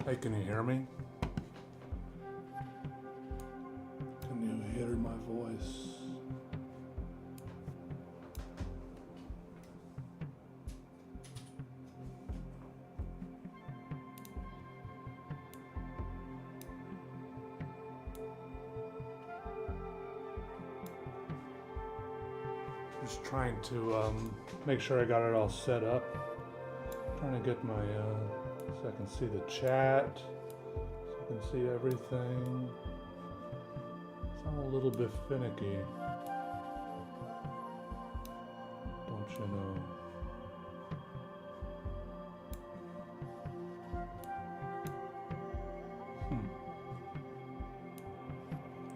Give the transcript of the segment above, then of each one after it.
Hey, can you hear me? Can you hear my voice? Just trying to make sure I got it all set up. Trying to get my, so I can see the chat, so I can see everything. So I'm a little bit finicky, don't you know?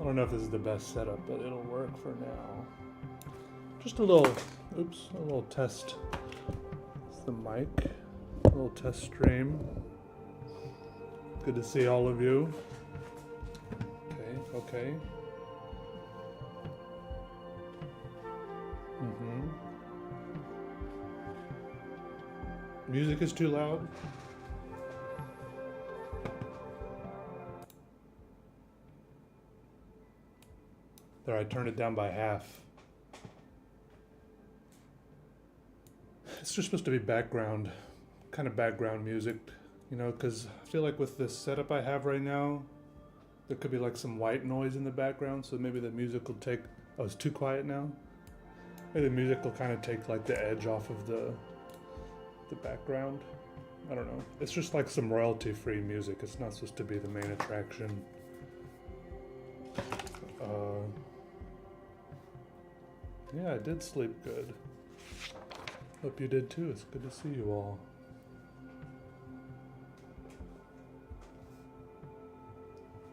I don't know if this is the best setup, but it'll work for now. Just a little, oops, a little test. It's the mic, a little test stream. Good to see all of you. Okay. Music is too loud. There, I turned it down by half. It's just supposed to be background, kind of background music, you know, because I feel like with this setup I have right now, there could be like some white noise in the background, so maybe the music will take, oh, it's too quiet now? Maybe the music will kind of take like the edge off of the background. I don't know. It's just like some royalty-free music. It's not supposed to be the main attraction. Yeah, I did sleep good. Hope you did too. It's good to see you all.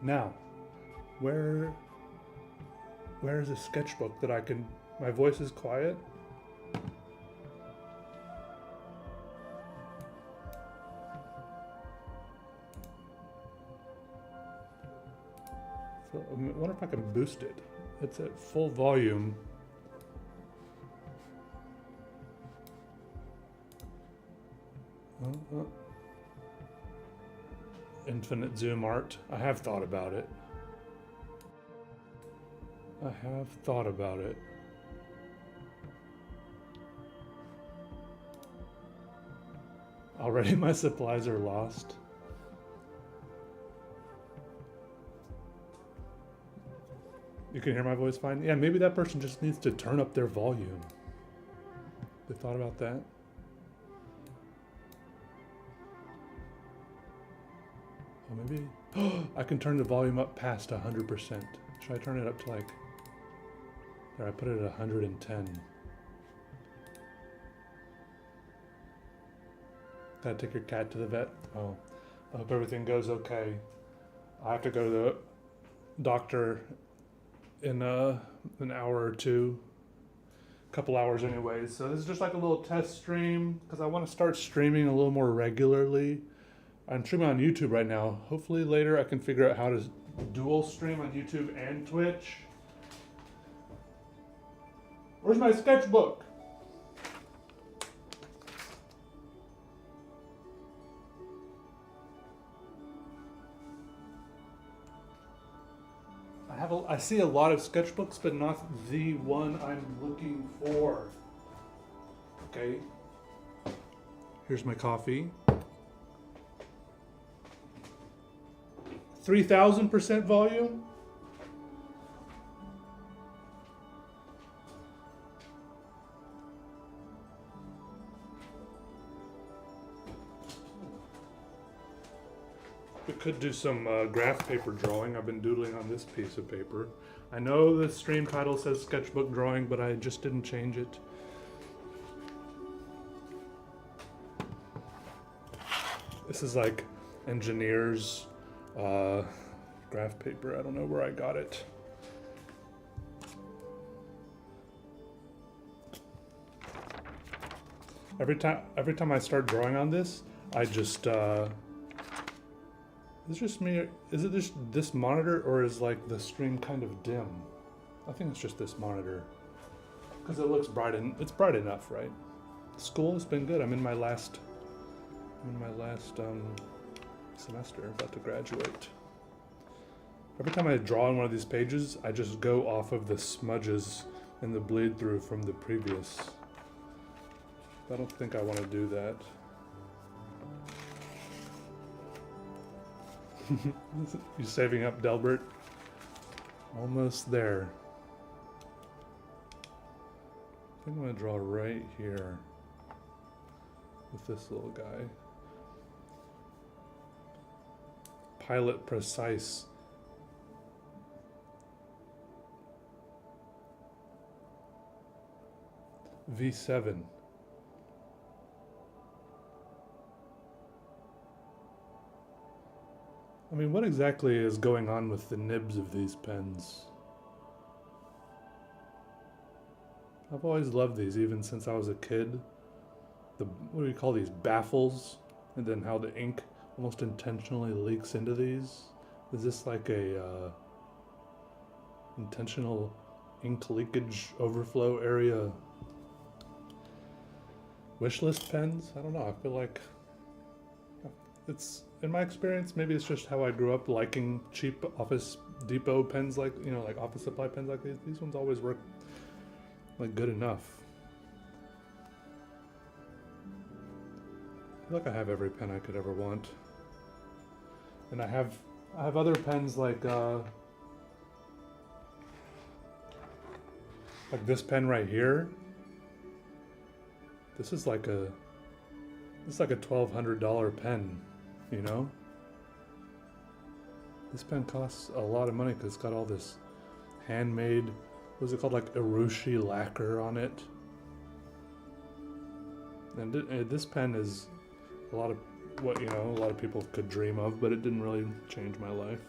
Now, where is a sketchbook that I can, my voice is quiet? I wonder if I can boost it. It's at full volume. Infinite zoom art. I have thought about it. Already my supplies are lost. You can hear my voice fine? Yeah, maybe that person just needs to turn up their volume. They thought about that? Oh, maybe. I can turn the volume up past 100%. Should I turn it up to like, there, I put it at 110. Gotta take your cat to the vet? Oh, I hope everything goes okay. I have to go to the doctor in an hour or two. A couple hours anyways. So this is just like a little test stream because I want to start streaming a little more regularly. I'm streaming on YouTube right now. Hopefully later I can figure out how to dual stream on YouTube and Twitch. Where's my sketchbook? I see a lot of sketchbooks, but not the one I'm looking for. Okay. Here's my coffee. 3,000% volume. We could do some graph paper drawing. I've been doodling on this piece of paper. I know the stream title says sketchbook drawing, but I just didn't change it. This is like engineers graph paper. I don't know where I got it. Every time I start drawing on this, I just is it just me? Is it just this monitor, or is like the stream kind of dim? I think it's just this monitor because it looks bright and it's bright enough, right? School has been good. I'm in my last semester, about to graduate. Every time I draw on one of these pages, I just go off of the smudges and the bleed through from the previous. I don't think I want to do that. You saving up, Delbert? Almost there. I think I'm going to draw right here with this little guy. Pilot Precise. V7. I mean, what exactly is going on with the nibs of these pens? I've always loved these, even since I was a kid. What do you call these? Baffles? And then how the ink almost intentionally leaks into these. Is this like a intentional ink leakage overflow area? Wishlist pens? I don't know. I feel like it's, in my experience, maybe it's just how I grew up liking cheap Office Depot pens, like, you know, like office supply pens like these. These ones always work like good enough. I feel like I have every pen I could ever want. And I have other pens like this pen right here. This is like a $1,200 pen, you know? This pen costs a lot of money because it's got all this handmade, what's it called, like Urushi lacquer on it. And this pen is a lot of what, you know, a lot of people could dream of, but it didn't really change my life.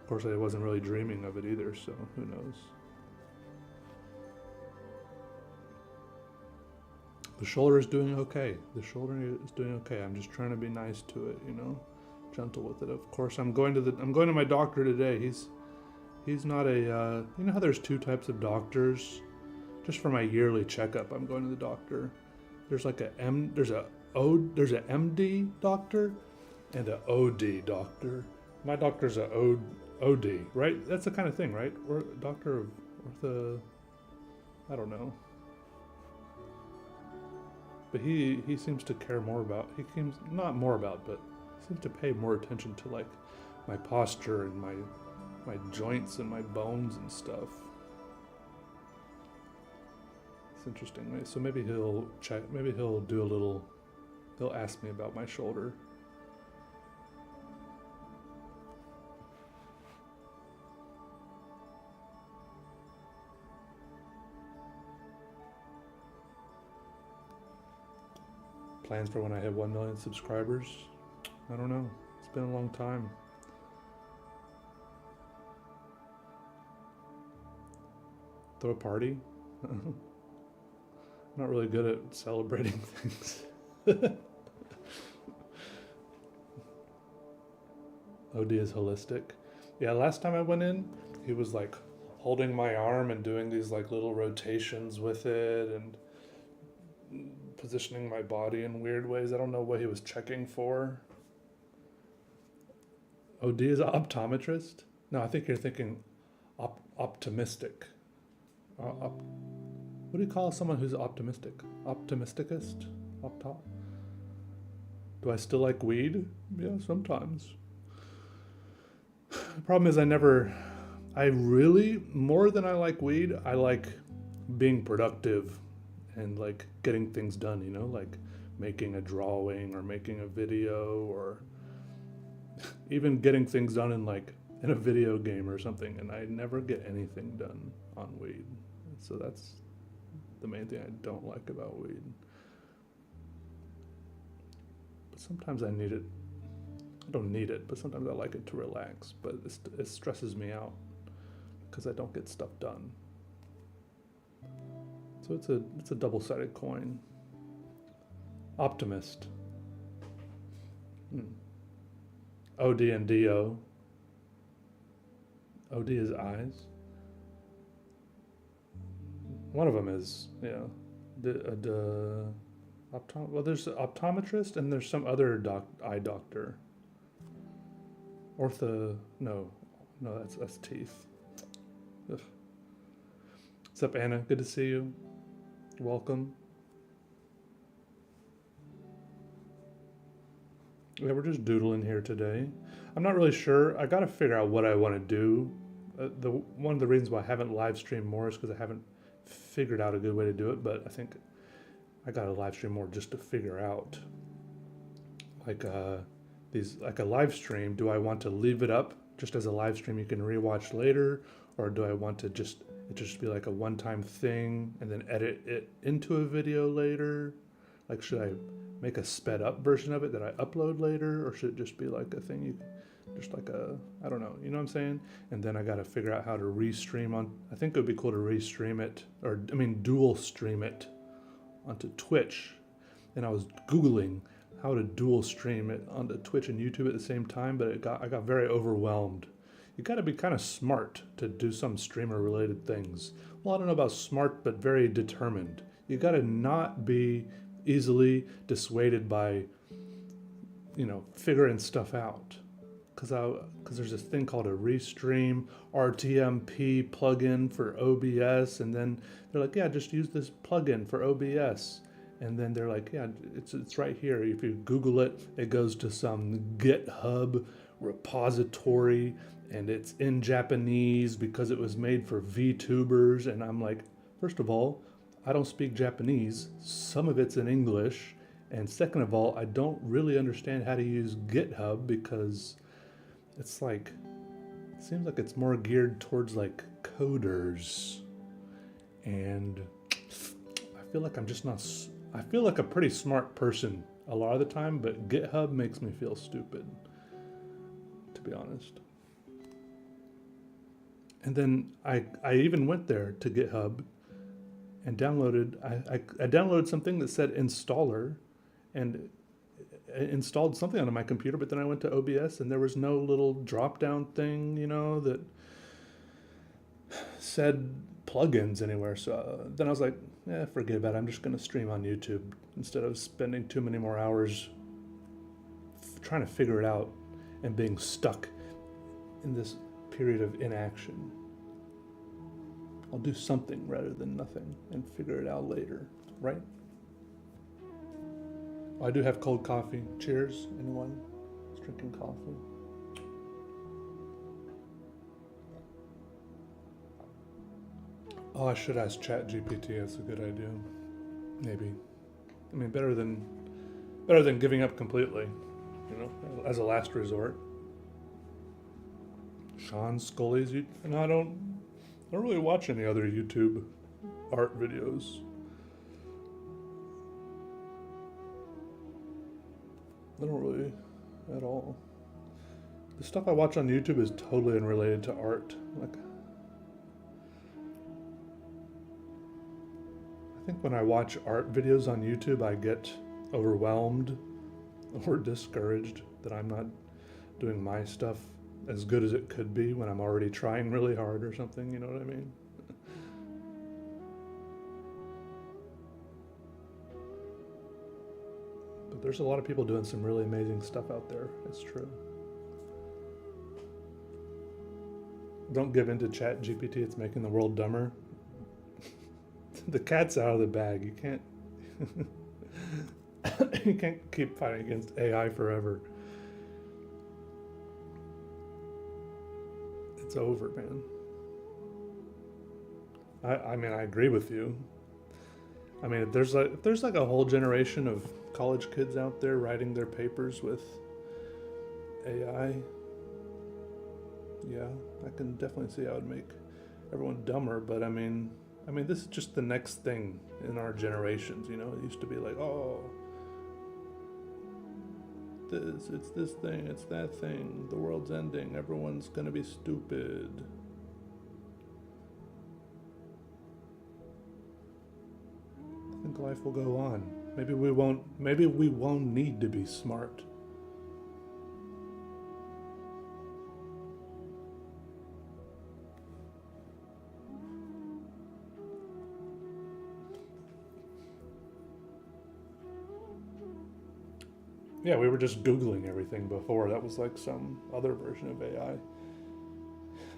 Of course, I wasn't really dreaming of it either, so who knows. The shoulder is doing okay. The shoulder is doing okay. I'm just trying to be nice to it, you know, gentle with it. Of course, I'm going to my doctor today. He's not a, you know how there's two types of doctors? Just for my yearly checkup, I'm going to the doctor. There's like there's a MD doctor and a OD doctor. My doctor's a OD, right? That's the kind of thing, right? Or doctor of I don't know. But he seems to care more about, but he seems to pay more attention to like my posture and my joints and my bones and stuff. It's interesting, right? So maybe he'll ask me about my shoulder. Plans for when I hit 1 million subscribers? I don't know. It's been a long time. Throw a party? I'm not really good at celebrating things. OD is holistic. Yeah, last time I went in, he was like holding my arm and doing these like little rotations with it and positioning my body in weird ways. I don't know what he was checking for. OD is an optometrist? No, I think you're thinking optimistic. What do you call someone who's optimistic? Optimisticist? Do I still like weed? Yeah, sometimes. The problem is more than I like weed, I like being productive and like getting things done, you know, like making a drawing or making a video or even getting things done in a video game or something, and I never get anything done on weed. So that's the main thing I don't like about weed. But sometimes I need it. I don't need it, but sometimes I like it to relax, but it stresses me out because I don't get stuff done. So it's a double-sided coin. Optimist. OD and DO. OD is eyes. One of them is, yeah. Well, there's an optometrist and there's some other eye doctor. No, that's teeth. Ugh. What's up, Anna? Good to see you. Welcome. Yeah, we're just doodling here today. I'm not really sure. I got to figure out what I want to do. One of the reasons why I haven't live streamed more is because I haven't figured out a good way to do it. But I think I got to live stream more just to figure out, like like a live stream. Do I want to leave it up just as a live stream you can rewatch later, or do I want to just be like a one-time thing and then edit it into a video later? Like, should I make a sped up version of it that I upload later, or should it just be like a thing just like I don't know, you know what I'm saying? And then I got to figure out how to restream on. I think it would be cool to restream it, or I mean dual stream it onto Twitch. And I was Googling how to dual stream it onto Twitch and YouTube at the same time, but I got very overwhelmed. You got to be kind of smart to do some streamer related things. Well, I don't know about smart, but very determined. You got to not be easily dissuaded by, figuring stuff out. Because there's this thing called a Restream RTMP plugin for OBS, and then they're like, yeah, just use this plugin for OBS. And then they're like, yeah, it's right here. If you Google it, it goes to some GitHub repository, and it's in Japanese because it was made for VTubers. And I'm like, first of all, I don't speak Japanese. Some of it's in English. And second of all, I don't really understand how to use GitHub because it seems like it's more geared towards like coders. And I feel like I feel like a pretty smart person a lot of the time, but GitHub makes me feel stupid, to be honest. And then I even went there to GitHub and downloaded, I downloaded something that said installer and installed something onto my computer, but then I went to OBS and there was no little drop down thing, that said plugins anywhere. So then I was like, forget about it. I'm just going to stream on YouTube instead of spending too many more hours trying to figure it out and being stuck in this period of inaction. I'll do something rather than nothing and figure it out later, right? I do have cold coffee. Cheers, anyone who's drinking coffee? Oh, I should ask ChatGPT. That's a good idea. Maybe. I mean, better than giving up completely, as a last resort. Sean Scully's and I don't really watch any other YouTube art videos. I don't really at all. The stuff I watch on YouTube is totally unrelated to art. Like, I think when I watch art videos on YouTube, I get overwhelmed or discouraged that I'm not doing my stuff as good as it could be when I'm already trying really hard or something, you know what I mean? But there's a lot of people doing some really amazing stuff out there, it's true. Don't give in to ChatGPT, it's making the world dumber. The cat's out of the bag, you can't you can't keep fighting against AI forever. It's over, man. I mean, I agree with you. I mean, if there's like a whole generation of college kids out there writing their papers with AI, yeah, I can definitely see how it would make everyone dumber. But I mean, this is just the next thing in our generations. It used to be like, oh, it's this thing, it's that thing, the world's ending, everyone's gonna be stupid. I think life will go on. Maybe we won't need to be smart. Yeah, we were just Googling everything before. That was like some other version of AI.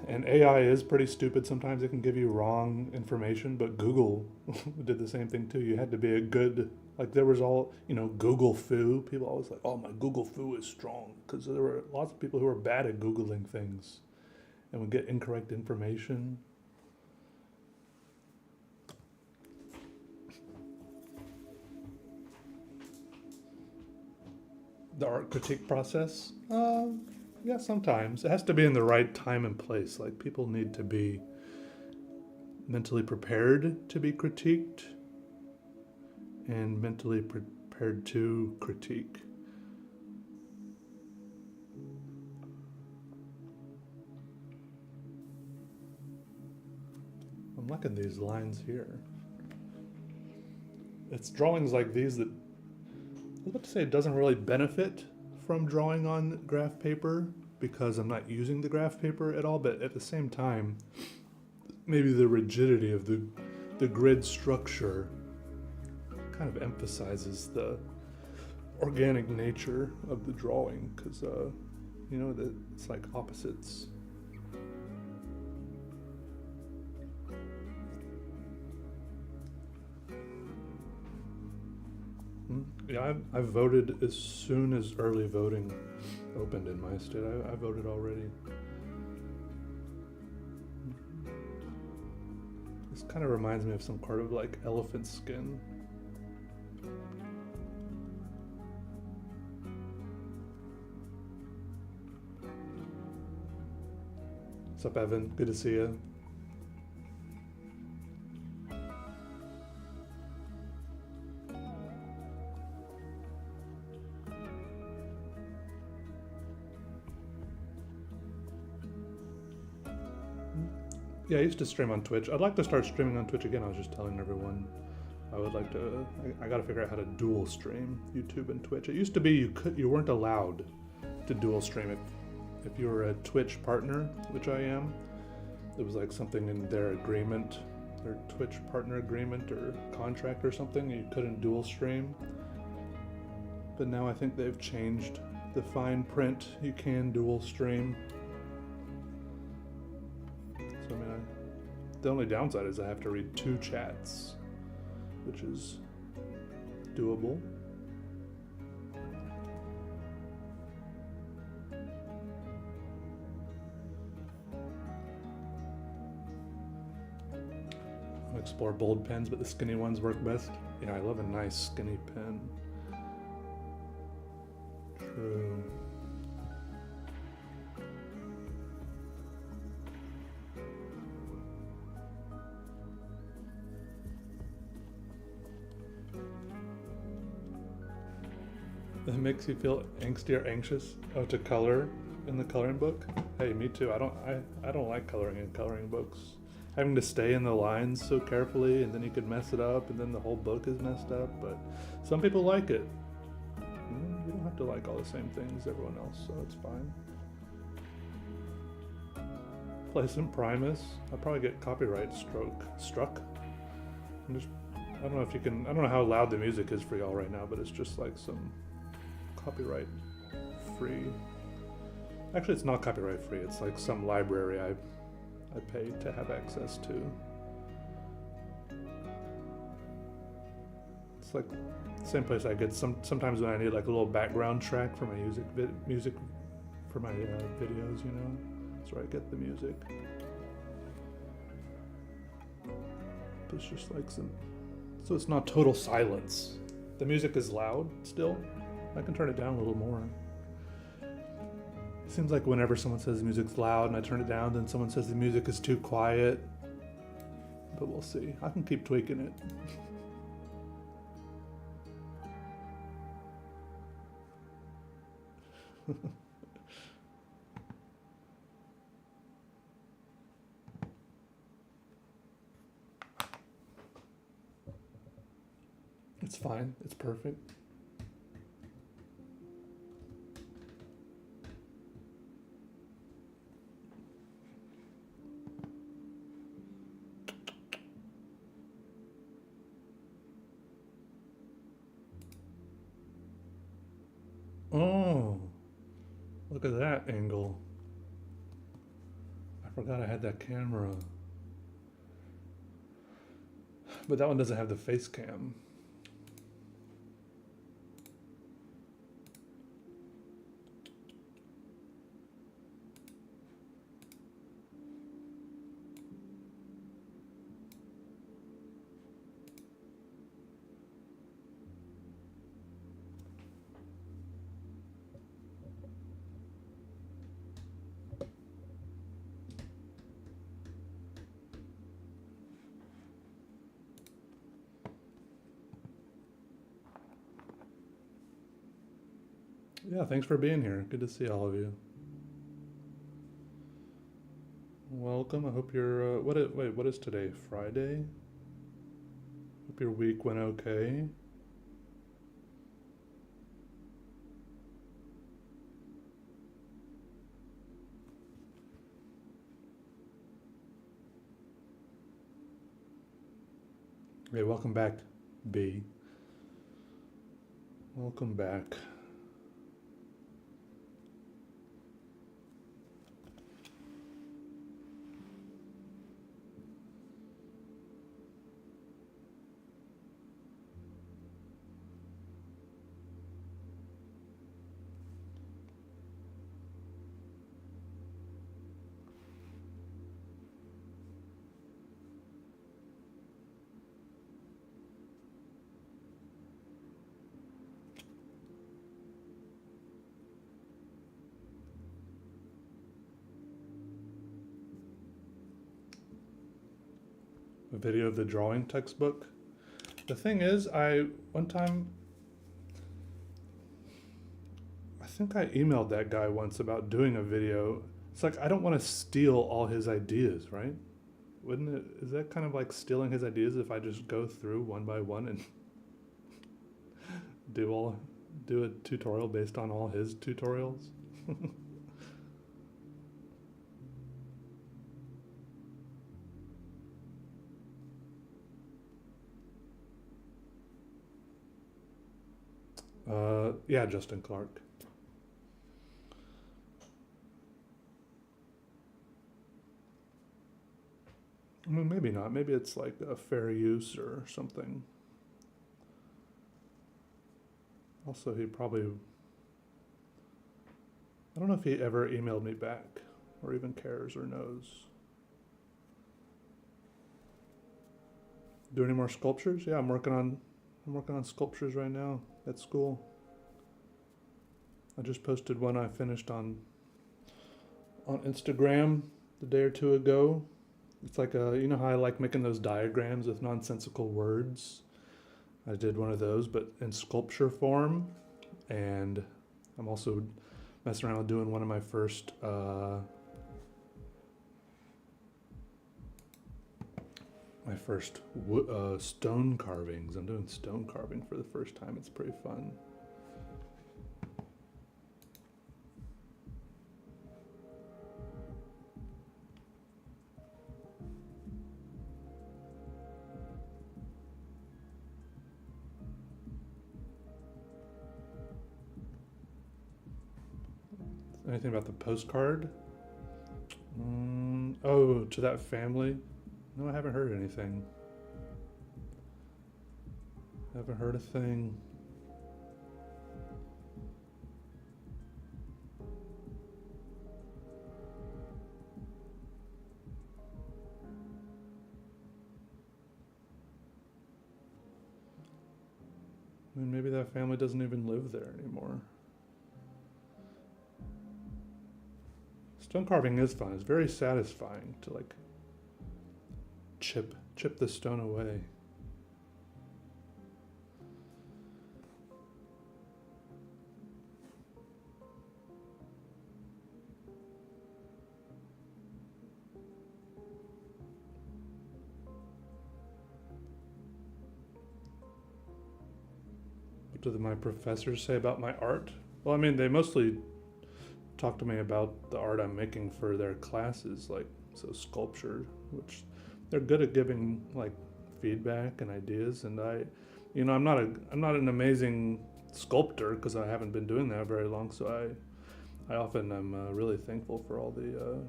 And AI is pretty stupid. Sometimes it can give you wrong information, but Google did the same thing too. You had to be a good, like there was all, Google foo. People always like, oh, my Google foo is strong. Because there were lots of people who were bad at Googling things and would get incorrect information. The art critique process? Yeah, sometimes. It has to be in the right time and place. Like, people need to be mentally prepared to be critiqued and mentally prepared to critique. I'm liking these lines here. It's drawings like these that I was about to say it doesn't really benefit from drawing on graph paper because I'm not using the graph paper at all, but at the same time, maybe the rigidity of the grid structure kind of emphasizes the organic nature of the drawing because, it's like opposites. Yeah, I voted as soon as early voting opened in my state. I voted already. This kind of reminds me of some part of like elephant skin. What's up, Evan? Good to see you. Yeah, I used to stream on Twitch. I'd like to start streaming on Twitch again. I was just telling everyone I would like to. I got to figure out how to dual stream YouTube and Twitch. It used to be you weren't allowed to dual stream if you were a Twitch partner, which I am. It was like something in their agreement, their Twitch partner agreement or contract or something. You couldn't dual stream. But now I think they've changed the fine print. You can dual stream. So, the only downside is I have to read 2 chats, which is doable. I explore bold pens, but the skinny ones work best. Yeah, I love a nice skinny pen. True. It makes you feel angsty or anxious to color in the coloring book. Hey, me too. I don't like coloring in coloring books. Having to stay in the lines so carefully, and then you could mess it up, and then the whole book is messed up. But some people like it. You don't have to like all the same things as everyone else, so it's fine. Play some Primus. I'll probably get copyright struck. I don't know if you can. I don't know how loud the music is for y'all right now, but it's just like some copyright free. Actually, it's not copyright free. It's like some library I pay to have access to. It's like the same place I get sometimes when I need like a little background track for my music for my videos. That's where I get the music. But it's just like so it's not total silence. The music is loud still. I can turn it down a little more. It seems like whenever someone says the music's loud and I turn it down, then someone says the music is too quiet. But we'll see. I can keep tweaking it. It's fine. It's perfect. Look at that angle. I forgot I had that camera. But that one doesn't have the face cam. Yeah, thanks for being here. Good to see all of you. Welcome. I hope you're. What is today? Friday. Hope your week went okay. Hey, welcome back, B. Welcome back. A video of the drawing textbook. The thing is, one time I think I emailed that guy once about doing a video. It's like I don't want to steal all his ideas, right? Wouldn't it? Is that kind of like stealing his ideas if I just go through one by one and do a tutorial based on all his tutorials? Yeah, Justin Clark. I mean, maybe not. Maybe it's like a fair use or something. Also, he probably, I don't know if he ever emailed me back or even cares or knows. Do any more sculptures? Yeah, I'm working on sculptures right now at school. I just posted one I finished on Instagram the day or two ago. It's like you know how I like making those diagrams with nonsensical words? I did one of those, but in sculpture form. And I'm also messing around with doing one of my first stone carvings. I'm doing stone carving for the first time. It's pretty fun. Anything about the postcard? Oh, to that family? No, I haven't heard anything. Haven't heard a thing. I mean, maybe that family doesn't even live there anymore. Stone carving is fun. It's very satisfying to like chip the stone away. What do my professors say about my art? Well, I mean, they mostly talk to me about the art I'm making for their classes, like so sculpture, which they're good at giving like feedback and ideas. And I'm not an amazing sculptor because I haven't been doing that very long. So I often am really thankful for all the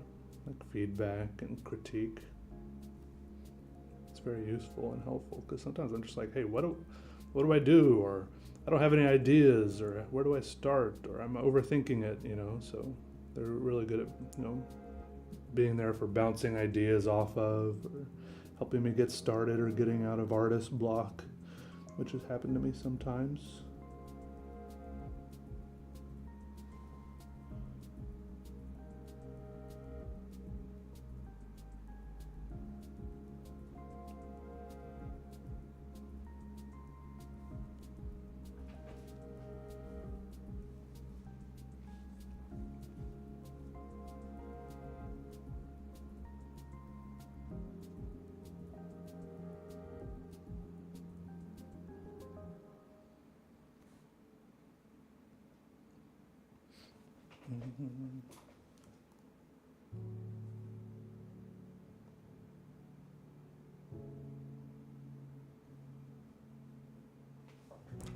like feedback and critique. It's very useful and helpful because sometimes I'm just like, hey, what do I do? Or I don't have any ideas, or where do I start? Or I'm overthinking it, you know. So they're really good at, you know, being there for bouncing ideas off of, or helping me get started, or getting out of artist block, which has happened to me sometimes. Mhm.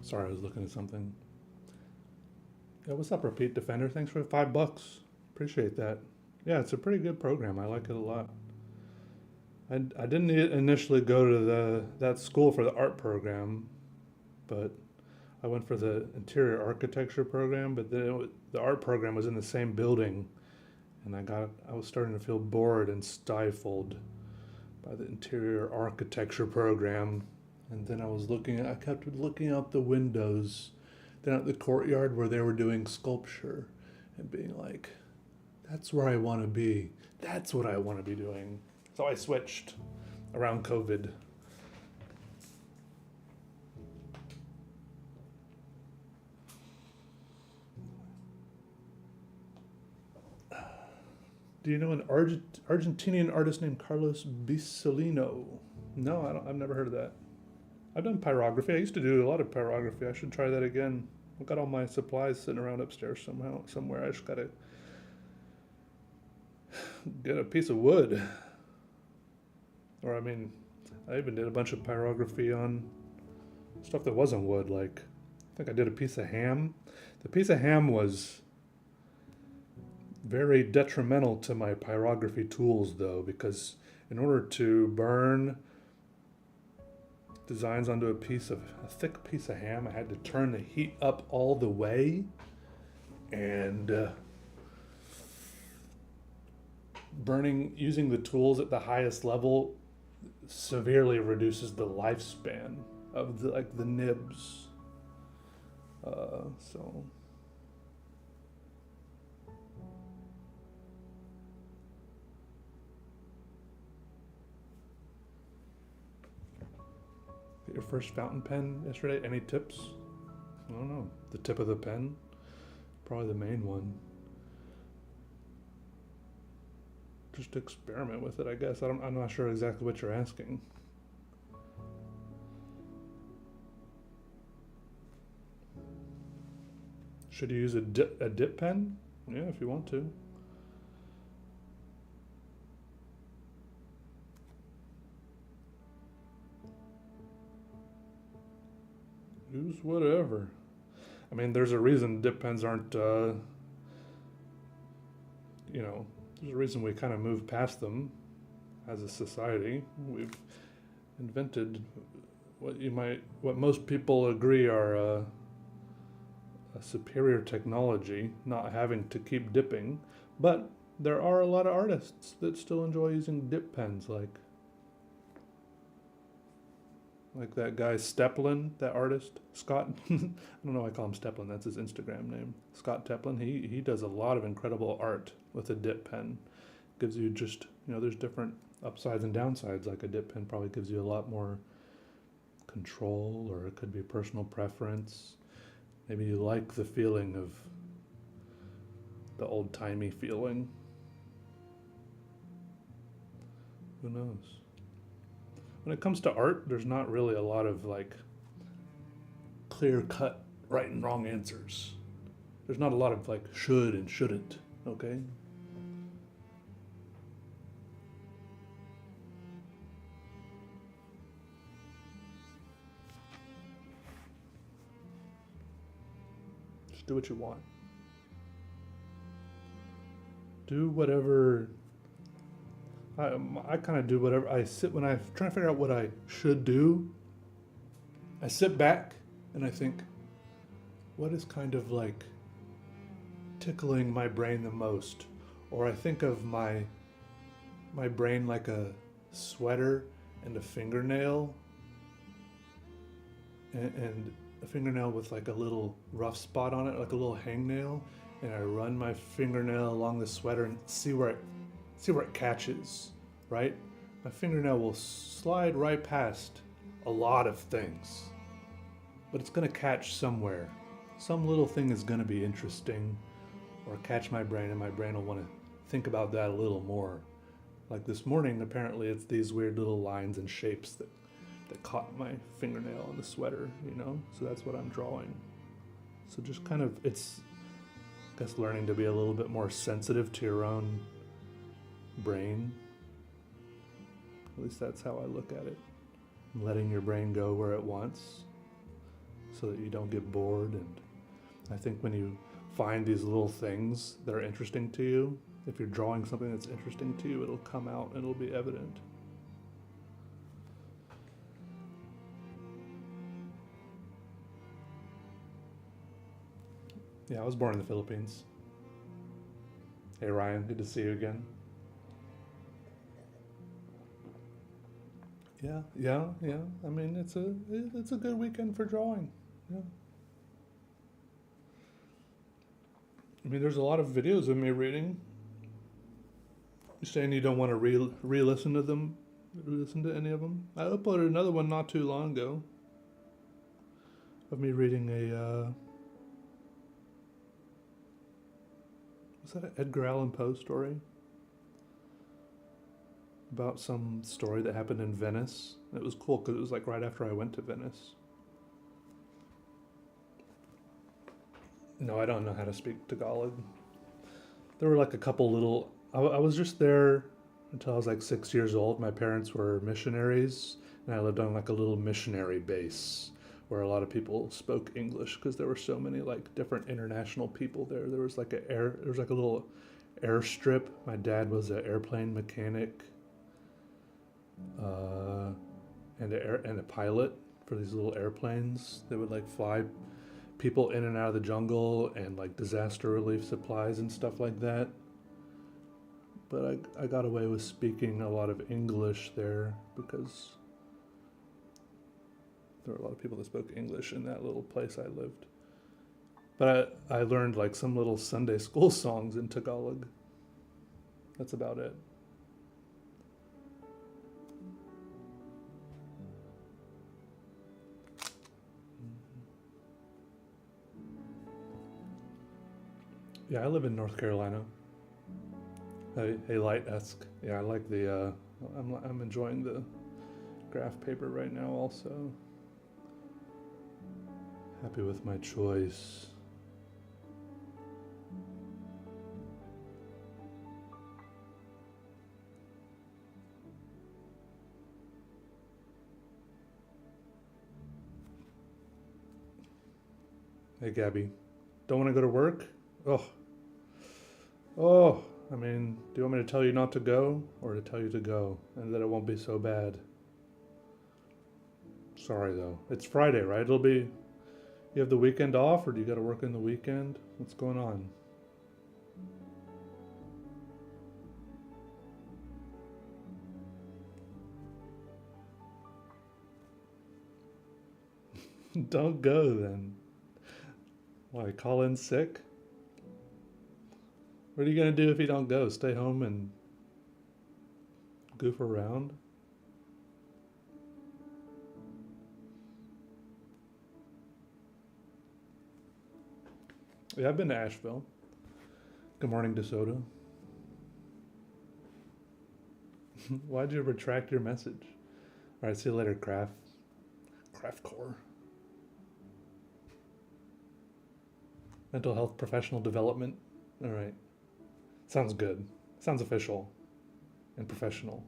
Sorry, I was looking at something. Yeah, what's up, Repeat Defender? Thanks for $5. Appreciate that. Yeah, it's a pretty good program. I like it a lot. I didn't initially go to that school for the art program, but I went for the interior architecture program. But then the art program was in the same building, and I was starting to feel bored and stifled by the interior architecture program. And then I kept looking out the windows, then at the courtyard where they were doing sculpture, and being like, that's where I want to be. That's what I want to be doing. So I switched around COVID. Do you know an Argentinian artist named Carlos Bisolino? No, I don't. I've never heard of that. I've done pyrography. I used to do a lot of pyrography. I should try that again. I've got all my supplies sitting around upstairs somewhere. I just gotta get a piece of wood. Or I mean, I even did a bunch of pyrography on stuff that wasn't wood. Like, I think I did a piece of ham. The piece of ham was very detrimental to my pyrography tools, though, because in order to burn designs onto a thick piece of ham, I had to turn the heat up all the way, and using the tools at the highest level severely reduces the lifespan of the nibs. So get your first fountain pen yesterday. Any tips? I don't know. The tip of the pen, probably the main one. Just experiment with it, I guess. I'm not sure exactly what you're asking. Should you use a dip pen? Yeah, if you want to. Use whatever. I mean, there's a reason dip pens aren't, you know, there's a reason we kind of moved past them as a society. We've invented what most people agree are a superior technology, not having to keep dipping. But there are a lot of artists that still enjoy using dip pens, like that guy Steplin, that artist Scott. I don't know why I call him Steplin. That's his Instagram name, Scott Teplin. He does a lot of incredible art with a dip pen. Gives you just, you know, there's different upsides and downsides. Like a dip pen probably gives you a lot more control, or it could be personal preference. Maybe you like the feeling of the old timey feeling. Who knows? When it comes to art, there's not really a lot of like clear cut right and wrong answers. There's not a lot of like should and shouldn't, okay? Just do what you want. do whatever. I kind of do whatever. I sit when I'm trying to figure out what I should do. I sit back and I think, what is kind of like tickling my brain the most? Or I think of my brain like a sweater and a fingernail, and a fingernail with like a little rough spot on it, like a little hangnail, and I run my fingernail along the sweater and see where it catches, right? My fingernail will slide right past a lot of things, but it's gonna catch somewhere. Some little thing is gonna be interesting or catch my brain, and my brain will wanna think about that a little more. Like this morning, apparently it's these weird little lines and shapes that caught my fingernail on the sweater, you know? So that's what I'm drawing. So just kind of, it's, I guess, learning to be a little bit more sensitive to your own brain. At least that's how I look at it. Letting your brain go where it wants so that you don't get bored. And I think when you find these little things that are interesting to you, if you're drawing something that's interesting to you, it'll come out and it'll be evident. Yeah, I was born in the Philippines. Hey Ryan, good to see you again. Yeah. I mean, it's a good weekend for drawing. Yeah. I mean, there's a lot of videos of me reading. You saying you don't want to re-listen to them? Listen to any of them? I uploaded another one not too long ago of me reading a. Was that an Edgar Allan Poe story? About some story that happened in Venice. It was cool because it was like right after I went to Venice. No, I don't know how to speak Tagalog. There were like a couple little. I was just there until I was like 6 years old. My parents were missionaries, and I lived on like a little missionary base where a lot of people spoke English because there were so many like different international people there. There was like there was like a little airstrip. My dad was an airplane mechanic, and a pilot for these little airplanes. They would like fly people in and out of the jungle and like disaster relief supplies and stuff like that. But I got away with speaking a lot of English there because there were a lot of people that spoke English in that little place I lived. But I learned like some little Sunday school songs in Tagalog. That's about it. Yeah, I live in North Carolina. Hey, Light-esque. Yeah, I like the, I'm enjoying the graph paper right now also. Happy with my choice. Hey, Gabby. Don't want to go to work? Oh, I mean, do you want me to tell you not to go or to tell you to go and that it won't be so bad? Sorry though. It's Friday, right? You have the weekend off or do you got to work in the weekend? What's going on? Don't go then. Why, call in sick? What are you going to do if you don't go? Stay home and goof around? Yeah, I've been to Asheville. Good morning, DeSoto. Why'd you retract your message? All right, see you later, Craft Core. Mental health professional development. All right. Sounds good. Sounds official and professional.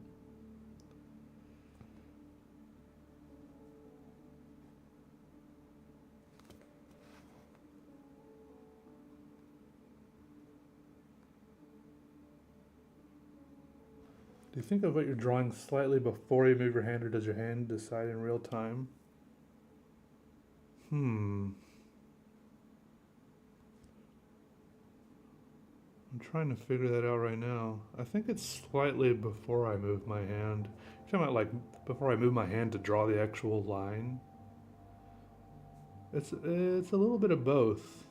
Do you think of what you're drawing slightly before you move your hand, or does your hand decide in real time? I'm trying to figure that out right now. I think it's slightly before I move my hand. You're talking about like before I move my hand to draw the actual line? It's a little bit of both.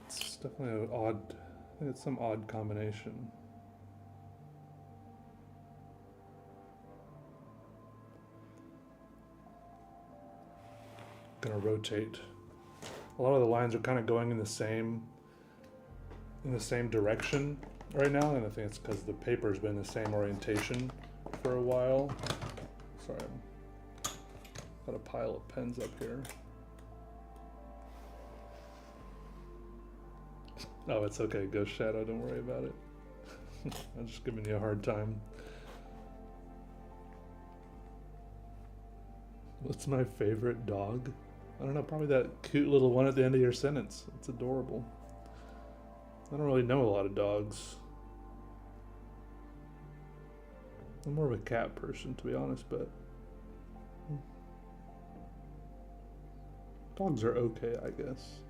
It's definitely an odd. I think it's some odd combination. Gonna rotate. A lot of the lines are kind of going in the same direction right now, and I think it's because the paper's been the same orientation for a while. Sorry, I've got a pile of pens up here. Oh, it's okay, Ghost Shadow, don't worry about it. I'm just giving you a hard time. What's my favorite dog? I don't know, probably that cute little one at the end of your sentence. It's adorable. I don't really know a lot of dogs. I'm more of a cat person, to be honest, but dogs are okay, I guess.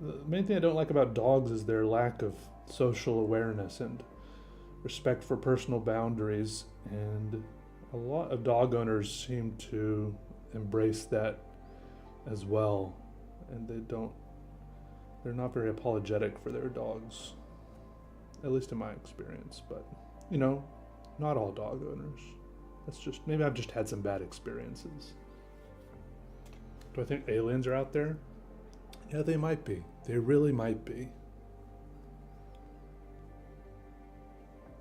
The main thing I don't like about dogs is their lack of social awareness and respect for personal boundaries, and a lot of dog owners seem to embrace that as well, and they're not very apologetic for their dogs, at least in my experience. But you know, not all dog owners. That's just, maybe I've just had some bad experiences. Do I think aliens are out there? Yeah, they might be. They really might be.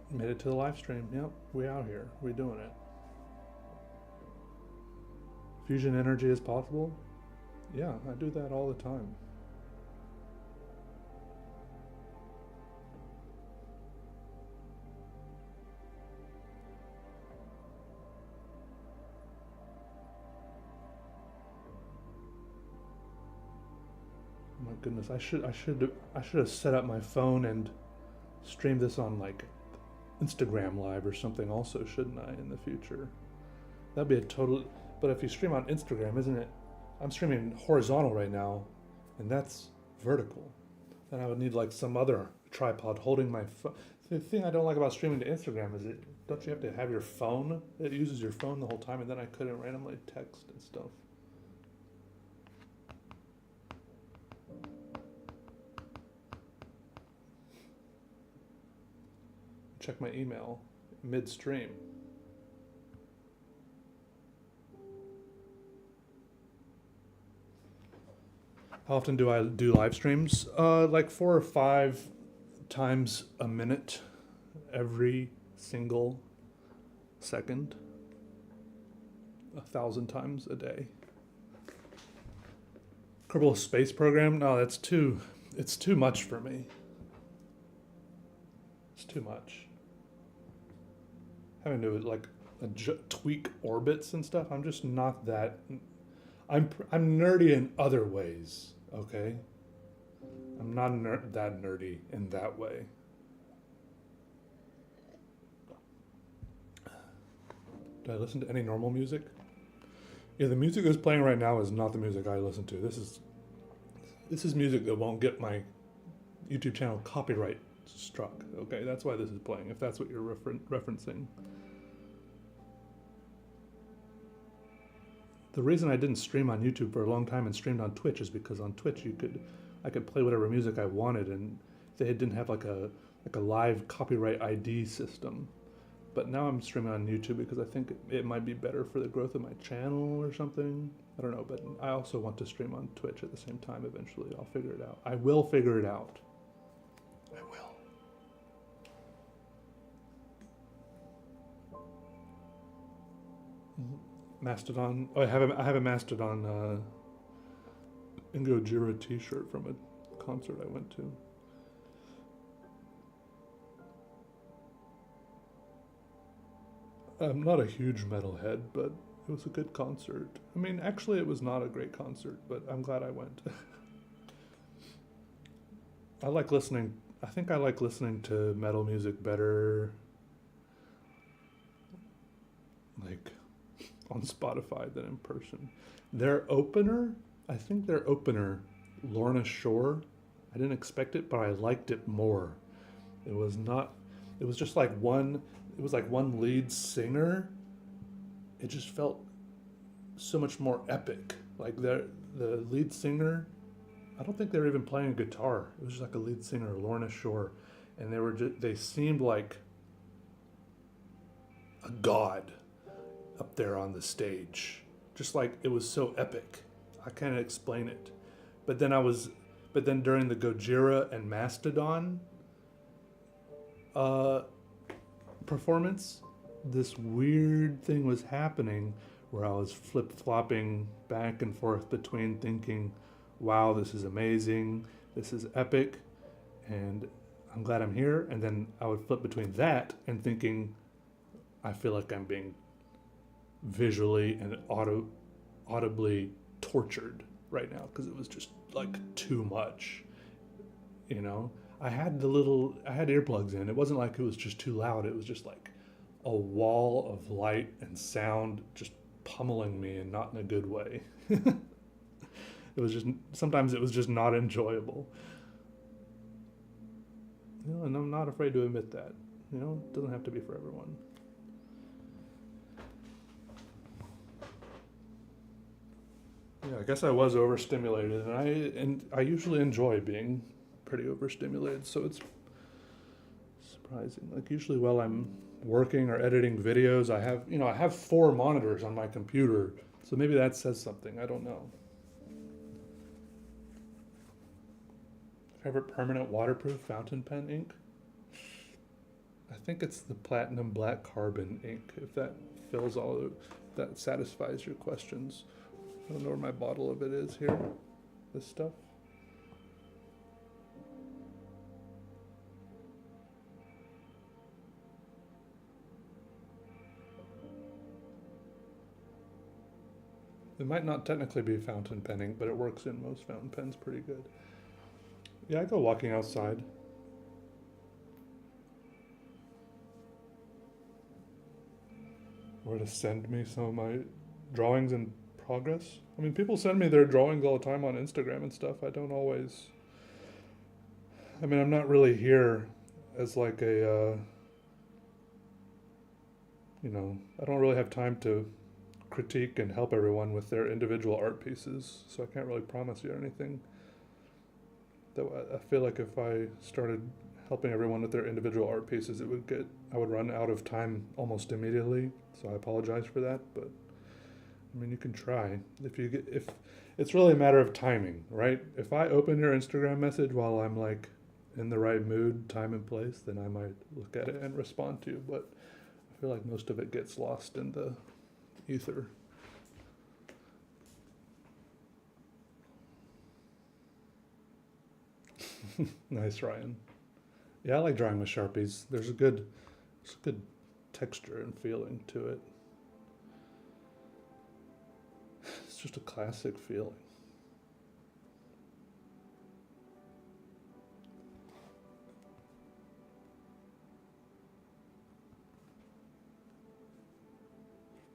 Made it to the live stream. Yep, we out here. We're doing it. Fusion energy is possible? Yeah, I do that all the time. Oh my goodness, I should have set up my phone and streamed this on like Instagram Live or something also, shouldn't I, in the future? That'd be a total. But if you stream on Instagram, isn't it? I'm streaming horizontal right now, and that's vertical. Then I would need like some other tripod holding my phone. The thing I don't like about streaming to Instagram is don't you have to have your phone? It uses your phone the whole time, and then I couldn't randomly text and stuff. Check my email midstream. How often do I do live streams? Like 4 or 5 times a minute, every single second, 1,000 times a day. Kerbal Space Program? No, it's too much for me. It's too much. Having to like tweak orbits and stuff. I'm just not that. I'm nerdy in other ways. Okay. I'm not that nerdy in that way. Do I listen to any normal music? Yeah, the music that's playing right now is not the music I listen to. This is music that won't get my YouTube channel copyright struck. Okay, that's why this is playing, if that's what you're referencing. The reason I didn't stream on YouTube for a long time and streamed on Twitch is because on Twitch I could play whatever music I wanted, and they didn't have like a live copyright ID system. But now I'm streaming on YouTube because I think it might be better for the growth of my channel or something. I don't know, but I also want to stream on Twitch at the same time eventually. I'll figure it out. I will figure it out. I will. Mastodon. Oh, I have a Mastodon Ingo Jira T-shirt from a concert I went to. I'm not a huge metalhead, but It was a good concert. I mean, actually, it was not a great concert, but I'm glad I went. I like listening. I think I like listening to metal music better, like on Spotify than in person. Their opener, I think their opener, Lorna Shore, I didn't expect it, but I liked it more. It was not, it was just like one, it was like one lead singer. It just felt so much more epic. Like the lead singer, I don't think they were even playing a guitar. It was just like a lead singer, Lorna Shore, and they seemed like a god up there on the stage. Just like it was so epic. I can't explain it. But then during the Gojira and Mastodon performance, this weird thing was happening where I was flip-flopping back and forth between thinking, wow, this is amazing, this is epic, and I'm glad I'm here. And then I would flip between that and thinking, I feel like I'm being visually and audibly tortured right now because it was just like too much, you know. I had earplugs in. It wasn't like it was just too loud. It was just like a wall of light and sound just pummeling me, and not in a good way. It was just, sometimes it was just not enjoyable. You know, and I'm not afraid to admit that. You know, it doesn't have to be for everyone. Yeah, I guess I was overstimulated, and I usually enjoy being pretty overstimulated, so it's surprising. Like usually while I'm working or editing videos, I have 4 monitors on my computer, so maybe that says something. I don't know. Favorite permanent waterproof fountain pen ink? I think it's the platinum black carbon ink, if that that satisfies your questions. I don't know where my bottle of it is here. This stuff. It might not technically be fountain pen ink, but it works in most fountain pens pretty good. Yeah, I go walking outside. Or to send me some of my drawings in progress. I mean, people send me their drawings all the time on Instagram and stuff. I don't always. I mean, I'm not really here as like a. I don't really have time to critique and help everyone with their individual art pieces, so I can't really promise you anything. Though I feel like if I started helping everyone with their individual art pieces, I would run out of time almost immediately. So I apologize for that, but I mean, you can try. If it's really a matter of timing, right? If I open your Instagram message while I'm like in the right mood, time and place, then I might look at it and respond to you. But I feel like most of it gets lost in the ether. Nice, Ryan. Yeah, I like drawing with Sharpies. There's a good texture and feeling to it. It's just a classic feeling.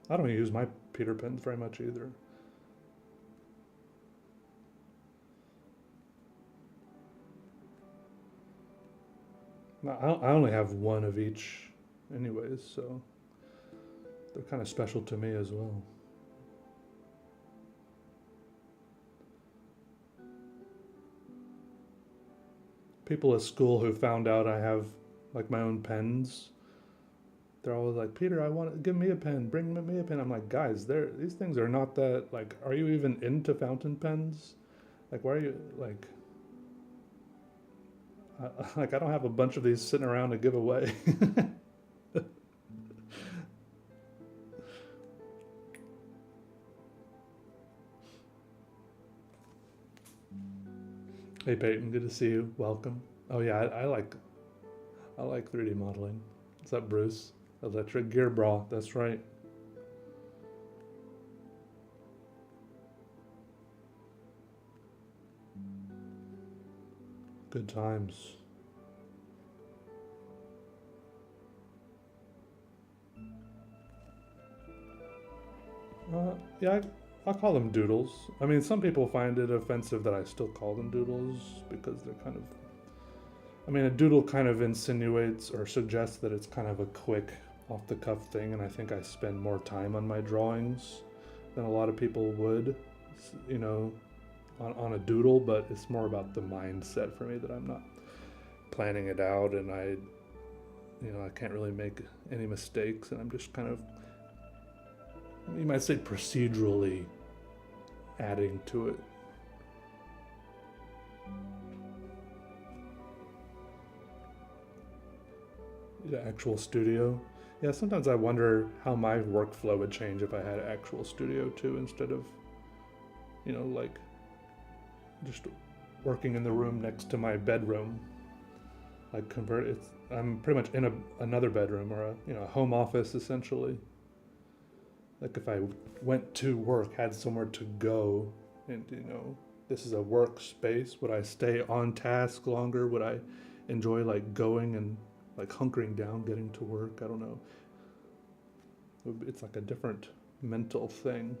I don't use my Peter pens very much either. I only have one of each anyways, so they're kind of special to me as well. People at school who found out I have like my own pens, they're always like, Peter, give me a pen, bring me a pen. I'm like, guys, these things are not that, like, are you even into fountain pens? Like, why are you, like, I don't have a bunch of these sitting around to give away. Hey Peyton, good to see you. Welcome. Oh yeah, I like 3D modeling. What's up, Bruce? Electric Gear Bra. That's right. Good times. Yeah, I'll call them doodles. I mean, some people find it offensive that I still call them doodles because they're kind of. I mean, a doodle kind of insinuates or suggests that it's kind of a quick, off the cuff thing, and I think I spend more time on my drawings than a lot of people would, you know, on a doodle, but it's more about the mindset for me that I'm not planning it out and I can't really make any mistakes, and I'm just kind of, you might say, procedurally adding to it. The actual studio. Yeah, sometimes I wonder how my workflow would change if I had an actual studio too, instead of, like just working in the room next to my bedroom. Like convert it. I'm pretty much in another bedroom or a home office essentially. Like if I went to work, had somewhere to go, and this is a workspace, would I stay on task longer? Would I enjoy like going and like hunkering down, getting to work? I don't know. It's like a different mental thing.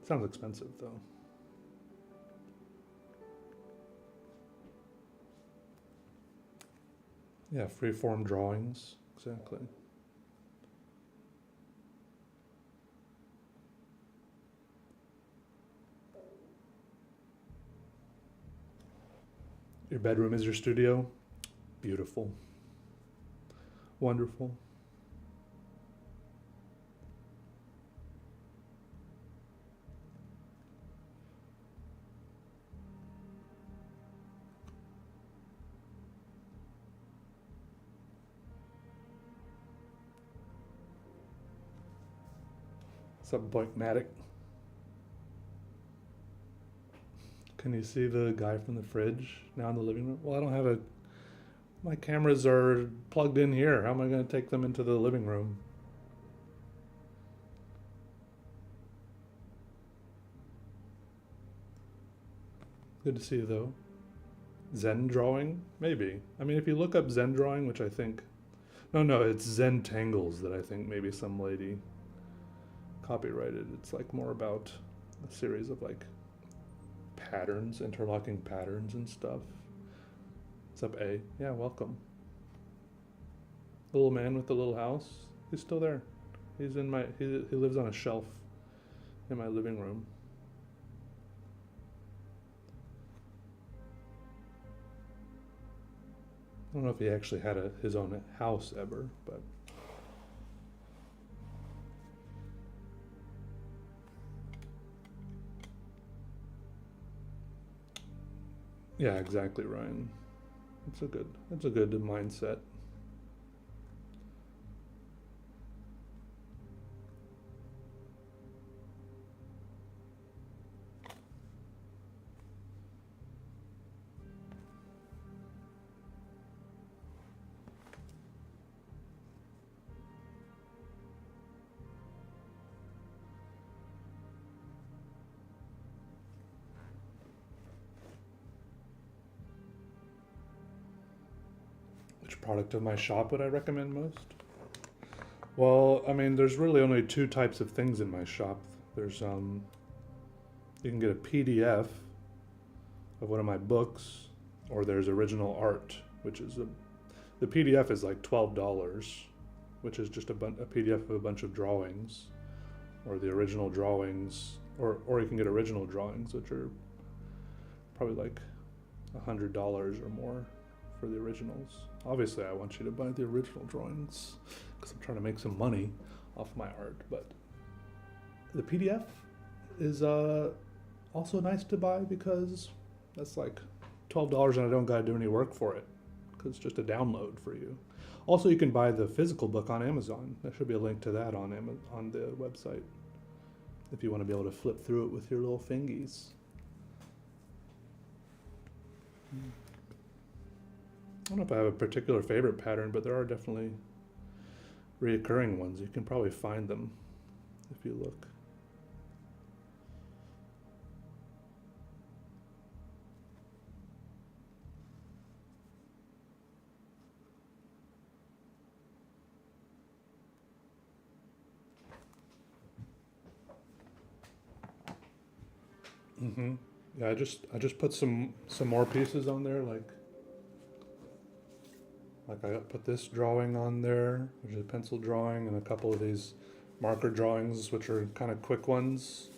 Sounds expensive though. Yeah, freeform drawings, exactly. Your bedroom is your studio? Beautiful. Wonderful. What's up, Boykmatic? Can you see the guy from the fridge now in the living room? Well, I don't have my cameras are plugged in here. How am I going to take them into the living room? Good to see you, though. Zen drawing? Maybe. I mean, if you look up Zen drawing, which I think... No, it's Zen Tangles that I think maybe some lady copyrighted. It's like more about a series of like patterns, interlocking patterns and stuff. What's up, A? Yeah, welcome. Little man with the little house. He's still there. He's in my. He lives on a shelf in my living room. I don't know if he actually had his own house ever, but. Yeah, exactly, Ryan. It's a good mindset. Which product of my shop would I recommend most? Well, I mean, there's really only two types of things in my shop. There's you can get a PDF of one of my books, or there's original art, which is the PDF is like $12, which is just a PDF of a bunch of drawings, or the original drawings, or you can get original drawings, which are probably like $100 or more for the originals. Obviously, I want you to buy the original drawings because I'm trying to make some money off my art, but the PDF is also nice to buy because that's like $12 and I don't gotta do any work for it because it's just a download for you. Also, you can buy the physical book on Amazon. There should be a link to that on the website if you want to be able to flip through it with your little fingies. I don't know if I have a particular favorite pattern, but there are definitely reoccurring ones. You can probably find them if you look. Mm-hmm. Yeah, I just put some more pieces on there, like I put this drawing on there, which is a pencil drawing, and a couple of these marker drawings, which are kind of quick ones.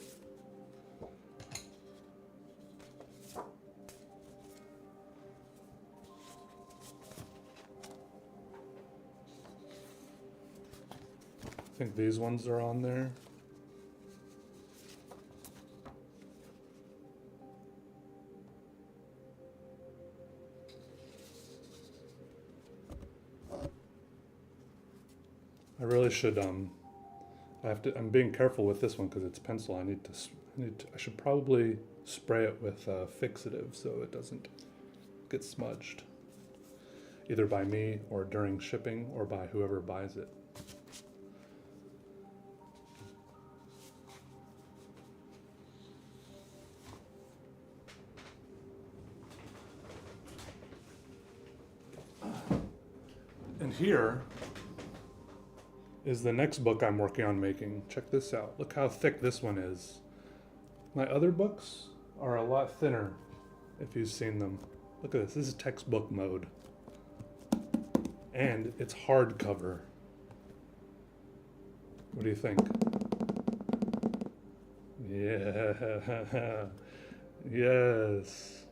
I think these ones are on there. I really should I'm being careful with this one because it's pencil. I should probably spray it with fixative so it doesn't get smudged, either by me or during shipping or by whoever buys it. And here is the next book I'm working on making. Check this out. Look how thick this one is. My other books are a lot thinner, if you've seen them. Look at this. This is textbook mode. And it's hardcover. What do you think? Yeah. Yes.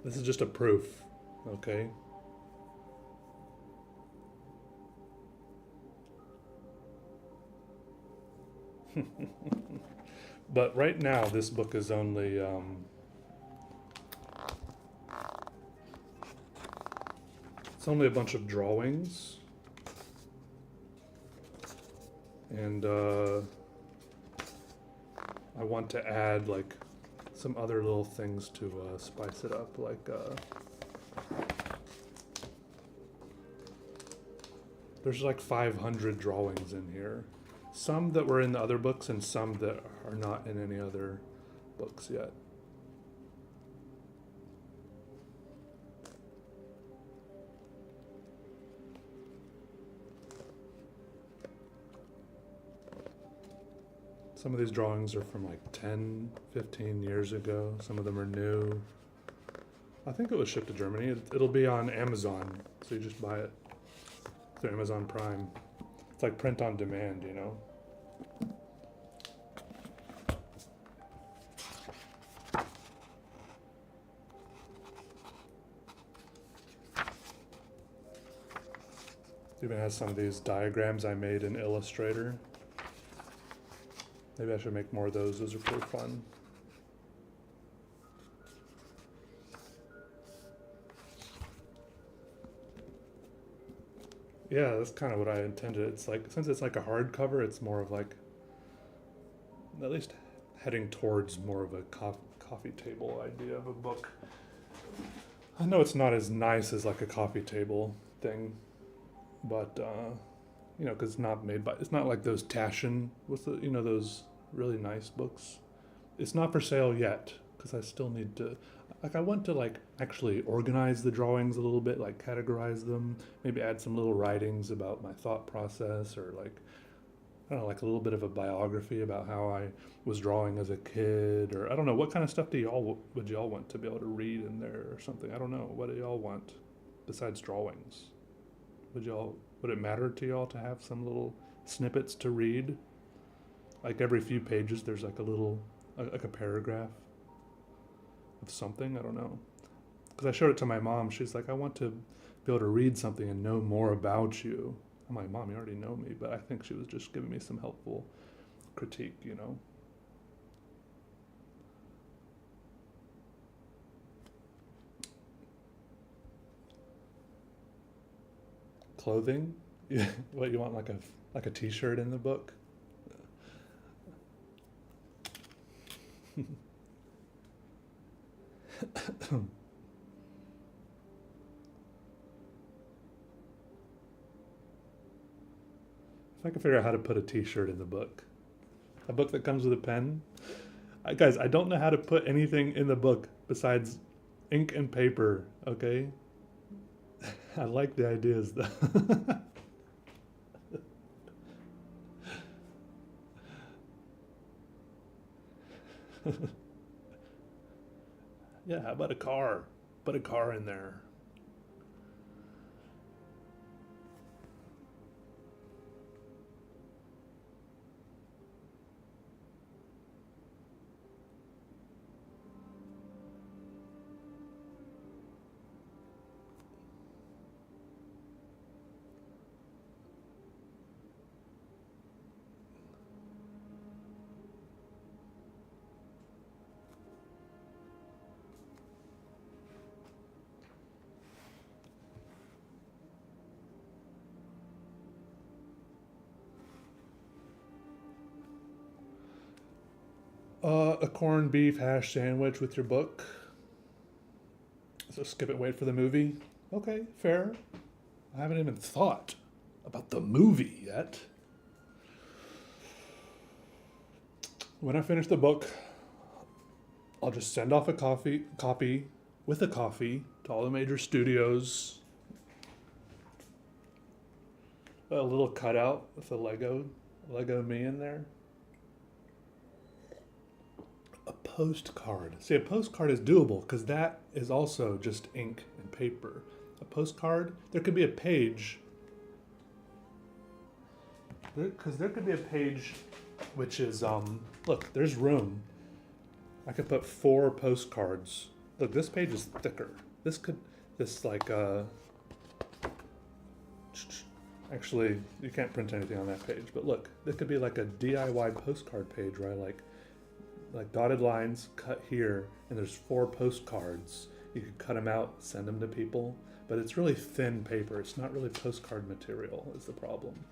This is just a proof, okay? But right now, this book is only it's only a bunch of drawings, and I want to add like some other little things to spice it up, like there's like 500 drawings in here. Some that were in the other books and some that are not in any other books yet. Some of these drawings are from like 10, 15 years ago. Some of them are new. I think it was shipped to Germany. It'll be on Amazon, so you just buy it through Amazon Prime. It's like print on demand, you know? It even has some of these diagrams I made in Illustrator. Maybe I should make more of those. Those are pretty fun. Yeah, that's kind of what I intended. It's like, since it's like a hardcover, it's more of like, at least heading towards more of a coffee table idea of a book. I know it's not as nice as like a coffee table thing, but you know, because it's not like those Taschen, those really nice books. It's not for sale yet because I still need to, like, I want to like actually organize the drawings a little bit, like categorize them, maybe add some little writings about my thought process, or like, I don't know, like a little bit of a biography about how I was drawing as a kid, or I don't know, what kind of stuff would y'all want to be able to read in there or something? I don't know. What do y'all want besides drawings? Would it matter to y'all to have some little snippets to read? Like every few pages there's like like a paragraph of something, I don't know. Because I showed it to my mom. She's like, I want to be able to read something and know more about you. I'm like, Mom, you already know me, but I think she was just giving me some helpful critique, you know? Clothing? Yeah. What, you want like a t-shirt in the book? If I could figure out how to put a t-shirt in the book. A book that comes with a pen. Guys, I don't know how to put anything in the book besides ink and paper, okay? I like the ideas though. Yeah, how about a car? Put a car in there. A corned beef hash sandwich with your book. So skip it, wait for the movie. Okay, fair. I haven't even thought about the movie yet. When I finish the book, I'll just send off a copy with a coffee to all the major studios. A little cutout with a Lego me in there. A postcard. See, a postcard is doable because that is also just ink and paper. A postcard, there could be a page. Because there could be a page which is, look, there's room. I could put 4 postcards. Look, this page is thicker. Actually, you can't print anything on that page, but look, this could be like a DIY postcard page where I like dotted lines cut here, and there's 4 postcards. You could cut them out, send them to people, but it's really thin paper. It's not really postcard material is the problem.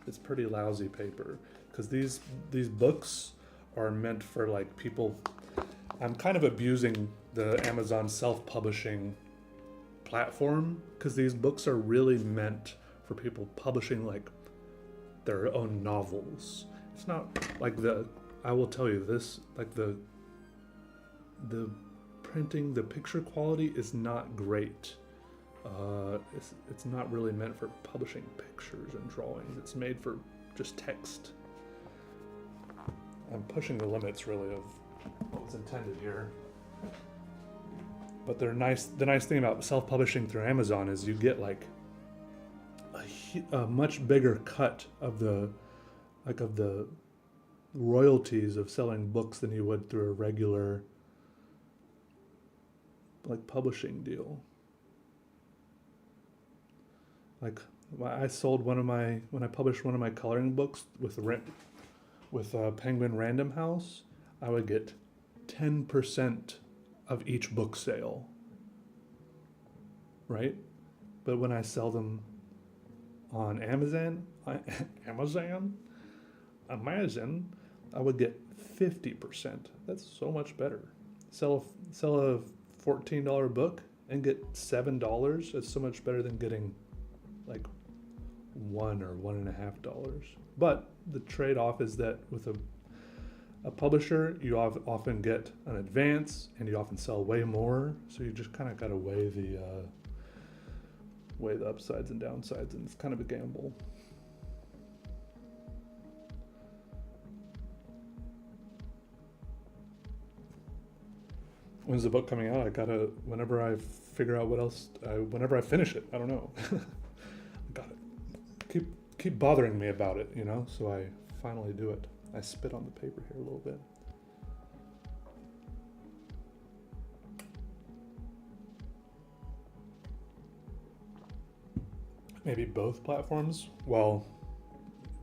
It's pretty lousy paper because these books are meant for like people. I'm kind of abusing the Amazon self-publishing platform because these books are really meant for people publishing like their own novels. It's not like I will tell you this, like the printing, the picture quality is not great. It's not really meant for publishing pictures and drawings. It's made for just text. I'm pushing the limits really of what was intended here. But they're nice. The nice thing about self-publishing through Amazon is you get like a much bigger cut of the royalties of selling books than you would through a regular like publishing deal. Like I sold when I published one of my coloring books with Penguin Random House, I would get 10% of each book sale, right? But when I sell them on Amazon, I would get 50%. That's so much better. Sell a $14 book and get $7. That's so much better than getting like $1 or $1.50. But the trade-off is that with a publisher, you often get an advance and you often sell way more. So you just kind of got to weigh the upsides and downsides, and it's kind of a gamble. When's the book coming out? Whenever I figure out whenever I finish it, I don't know. I got it. Keep bothering me about it, so I finally do it. I spit on the paper here a little bit. Maybe both platforms? Well,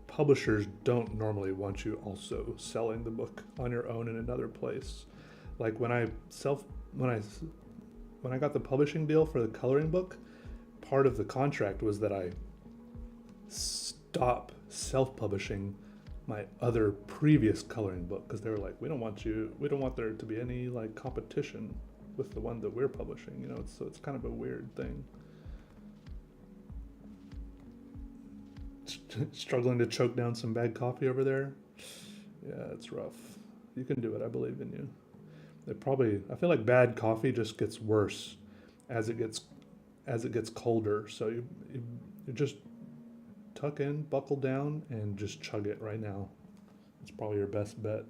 publishers don't normally want you also selling the book on your own in another place. Like when I got the publishing deal for the coloring book, part of the contract was that I stop self-publishing my other previous coloring book because they were like, we don't want there to be any like competition with the one that we're publishing, so it's kind of a weird thing. Struggling to choke down some bad coffee over there. Yeah, it's rough. You can do it. I believe in you. I feel like bad coffee just gets worse as it gets colder. So you just tuck in, buckle down, and just chug it right now. It's probably your best bet.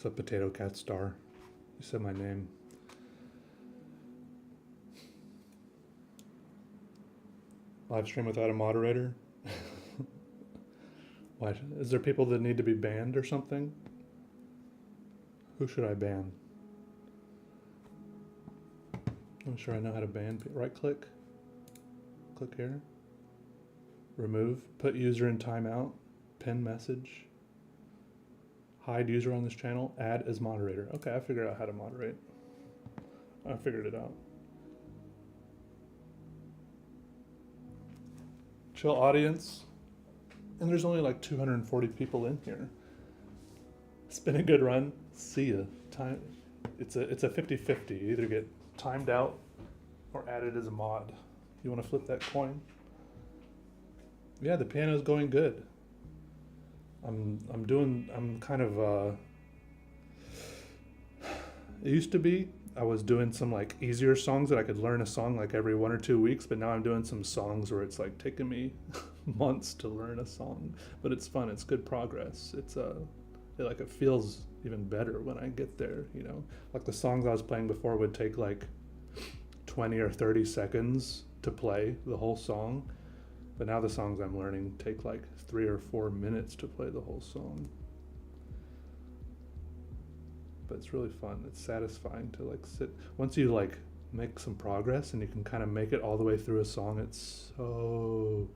What's up, Potato Cat Star? You said my name. Live stream without a moderator? Why? Is there people that need to be banned or something? Who should I ban? I'm sure I know how to ban. Right click. Click here. Remove. Put user in timeout. Pin message. Hide user on this channel. Add as moderator. Okay, I figured out how to moderate. I figured it out. Chill audience. And there's only like 240 people in here. It's been a good run. See ya. Time. It's a 50-50. You either get timed out or added as a mod. You want to flip that coin? Yeah, the piano's going good. I'm kind of it used to be I was doing some like easier songs that I could learn a song like every 1 or 2 weeks, but now I'm doing some songs where it's like taking me months to learn a song, but it's fun. It's good progress. It feels even better when I get there, you know? Like the songs I was playing before would take like 20 or 30 seconds to play the whole song, but now the songs I'm learning take like 3 or 4 minutes to play the whole song. But it's really fun. It's satisfying to like sit, once you like make some progress and you can kind of make it all the way through a song, it's so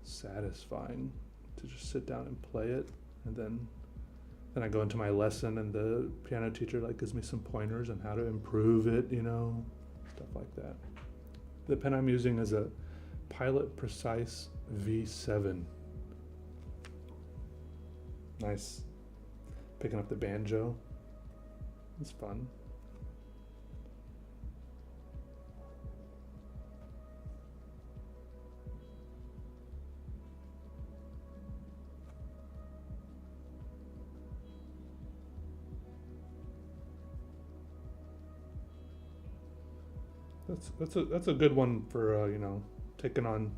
satisfying to just sit down and play it. And then I go into my lesson and the piano teacher like gives me some pointers on how to improve it, you know, stuff like that. The pen I'm using is a Pilot Precise V7. Nice. Picking up the banjo. It's fun. That's a good one for you know, taking on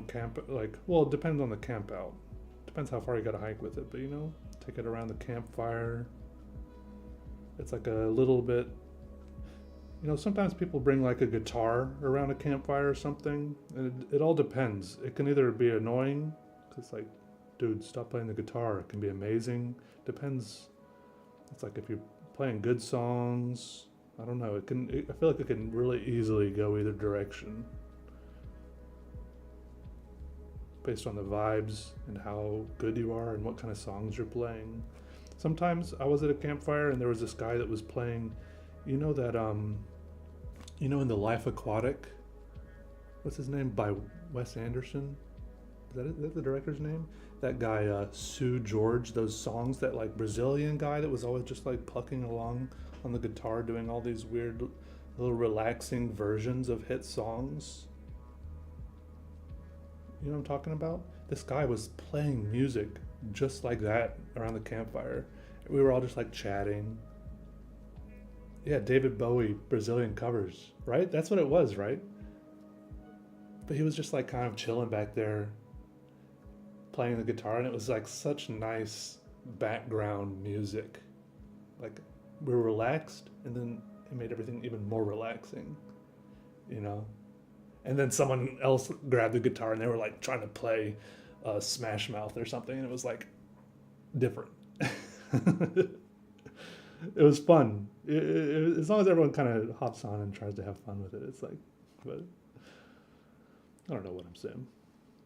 camp, like, well, it depends on the camp out. Depends how far you gotta hike with it, but you know, take it around the campfire. It's like a little bit, you know, sometimes people bring like a guitar around a campfire or something, and it all depends. It can either be annoying, cause like, dude, stop playing the guitar. It can be amazing. Depends. It's like if you're playing good songs, I don't know. I feel like it can really easily go either direction based on the vibes and how good you are and what kind of songs you're playing. Sometimes I was at a campfire and there was this guy that was playing, you know that, you know, in The Life Aquatic, what's his name, by Wes Anderson? Is that the director's name? That guy, Sue George, those songs, that like Brazilian guy that was always just like plucking along on the guitar doing all these weird little relaxing versions of hit songs. You know what I'm talking about? This guy was playing music just like that around the campfire. We were all just like chatting. Yeah, David Bowie, Brazilian covers, right? That's what it was, right? But he was just like kind of chilling back there playing the guitar, and it was like such nice background music. Like, we were relaxed, and then it made everything even more relaxing, you know? And then someone else grabbed the guitar and they were like trying to play Smash Mouth or something, and it was like different. It was fun. As long as everyone kind of hops on and tries to have fun with it, it's like, but I don't know what I'm saying.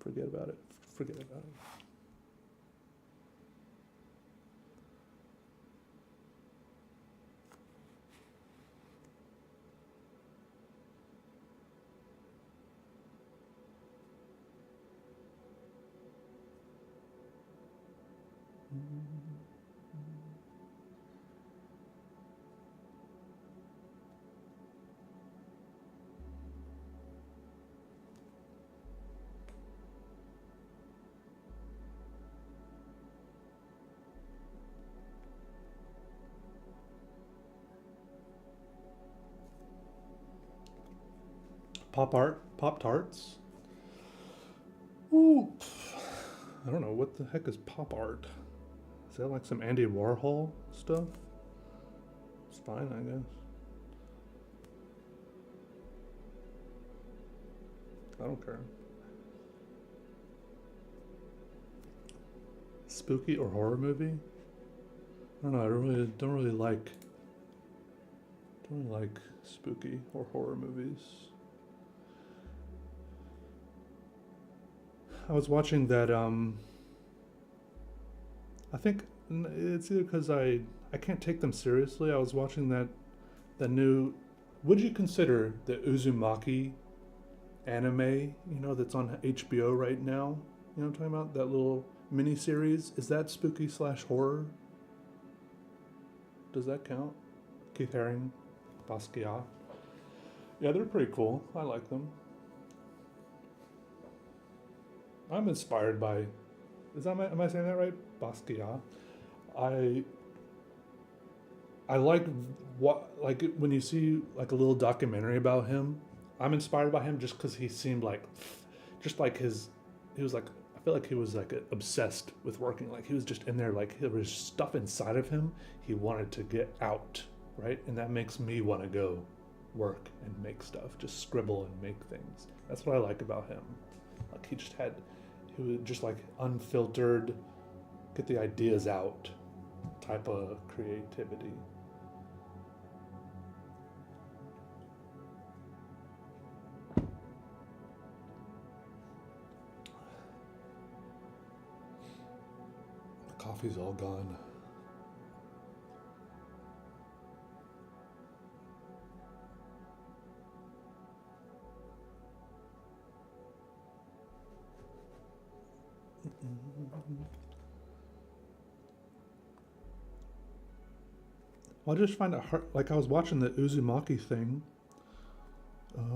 Forget about it. Forget about it. Pop Tarts. Ooh, I don't know what the heck is pop art. Is that like some Andy Warhol stuff? It's fine, I guess. I don't care. Spooky or horror movie? I don't know. I don't really like spooky or horror movies. I was watching that. I think it's either because I can't take them seriously. I was watching that new. Would you consider the Uzumaki anime? You know, that's on HBO right now. You know what I'm talking about? That little mini series. Is that spooky / horror? Does that count? Keith Haring, Basquiat. Yeah, they're pretty cool. I like them. I'm inspired by. Am I saying that right? Basquiat. I like when you see like a little documentary about him. I'm inspired by him just because he seemed like, just like he was like. I feel like he was like obsessed with working. Like he was just in there. Like there was stuff inside of him he wanted to get out, right? And that makes me want to go work and make stuff, just scribble and make things. That's what I like about him. Like he was just like unfiltered, get the ideas out type of creativity. The coffee's all gone. I just find it hard. Like I was watching the Uzumaki thing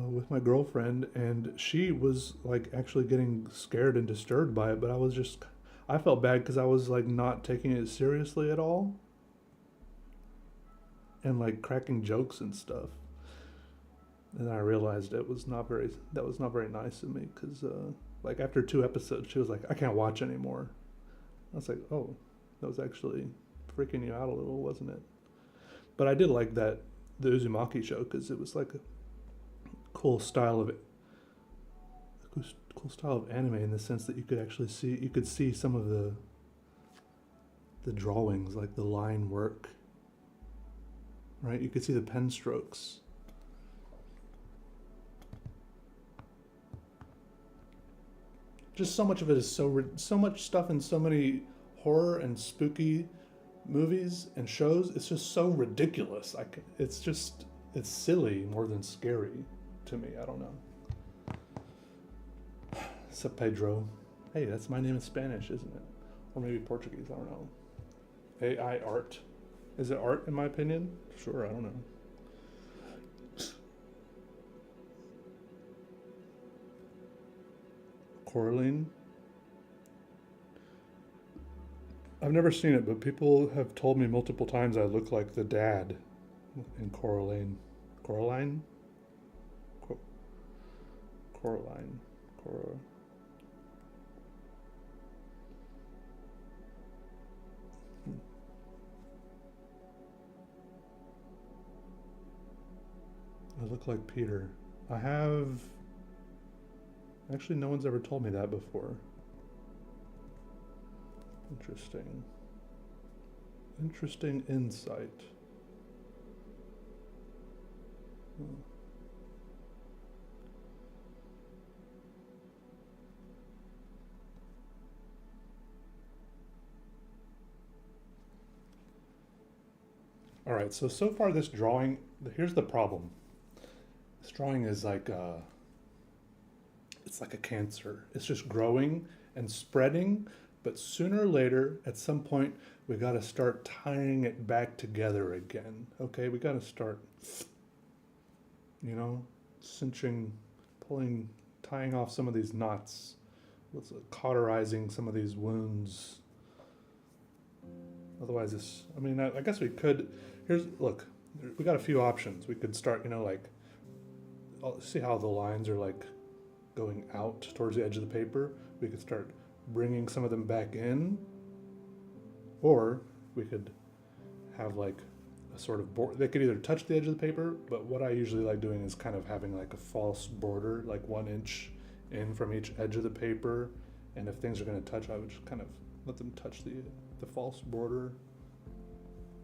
with my girlfriend, and she was like actually getting scared and disturbed by it. But I felt bad because I was like not taking it seriously at all, and like cracking jokes and stuff. And I realized that was not very nice of me because like after 2 episodes, she was like, "I can't watch anymore." I was like, "Oh, that was actually freaking you out a little, wasn't it?" But I did like the Uzumaki show because it was like a cool style of anime in the sense that you could see some of the drawings, like the line work, right? You could see the pen strokes. Just so much of it is so much stuff in so many horror and spooky movies and shows. It's just so ridiculous. It's silly more than scary to me. I don't know. Except Pedro. Hey, that's my name in Spanish, isn't it? Or maybe Portuguese. I don't know. AI art. Is it art in my opinion? Sure, I don't know. Coraline. I've never seen it, but people have told me multiple times I look like the dad in Coraline. Coraline? Coraline. I look like Peter. Actually, no one's ever told me that before. Interesting insight. All right, so far this drawing, here's the problem. This drawing is like it's like a cancer. It's just growing and spreading, but sooner or later, at some point, we got to start tying it back together again. Okay, we got to start, cinching, tying off some of these knots, cauterizing some of these wounds. Otherwise, I guess we could. Look, we got a few options. We could start, see how the lines are like going out towards the edge of the paper. We could start bringing some of them back in, Or we could have like a sort of border. They could either touch the edge of the paper, but what I usually like doing is kind of having like a false border, like 1 inch in from each edge of the paper. And if things are going to touch, I would just kind of let them touch the false border.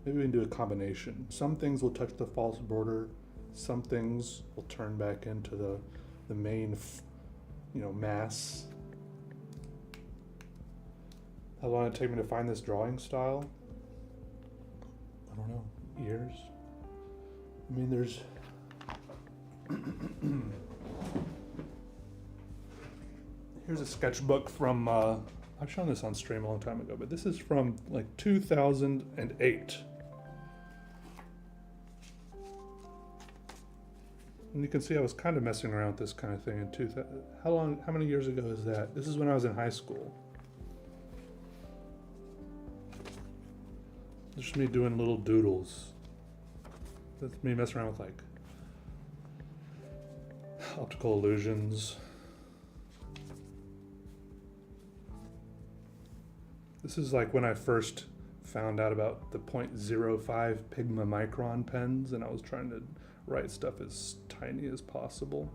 Maybe we can do a combination. Some things will touch the false border. Some things will turn back into the main, mass. How long did it take me to find this drawing style? I don't know. Years? I mean, there's... Here's a sketchbook from... I've shown this on stream a long time ago, but this is from like 2008. And you can see I was kind of messing around with this kind of thing in 2000. How many years ago is that? This is when I was in high school. This is me doing little doodles. That's me messing around with like optical illusions. This is like when I first found out about the .05 Pigma micron pens, and I was trying to write stuff as tiny as possible.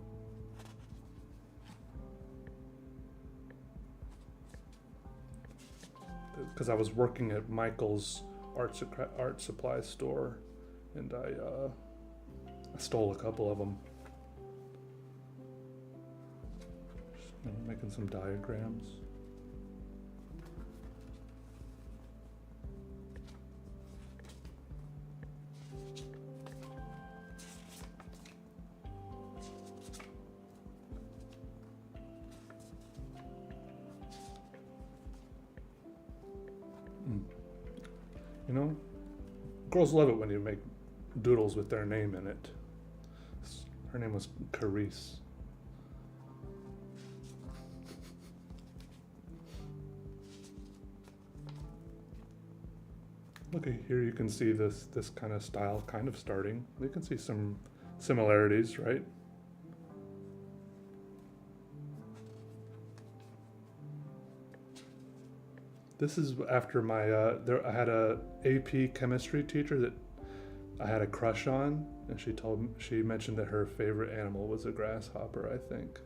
Because I was working at Michael's art supply store, and I stole a couple of them. Just making some diagrams. You know, girls love it when you make doodles with their name in it. Her name was Carice. Look, here you can see this kind of style kind of starting. You can see some similarities, right? This is after my, I had a AP chemistry teacher that I had a crush on, and she mentioned that her favorite animal was a grasshopper, I think.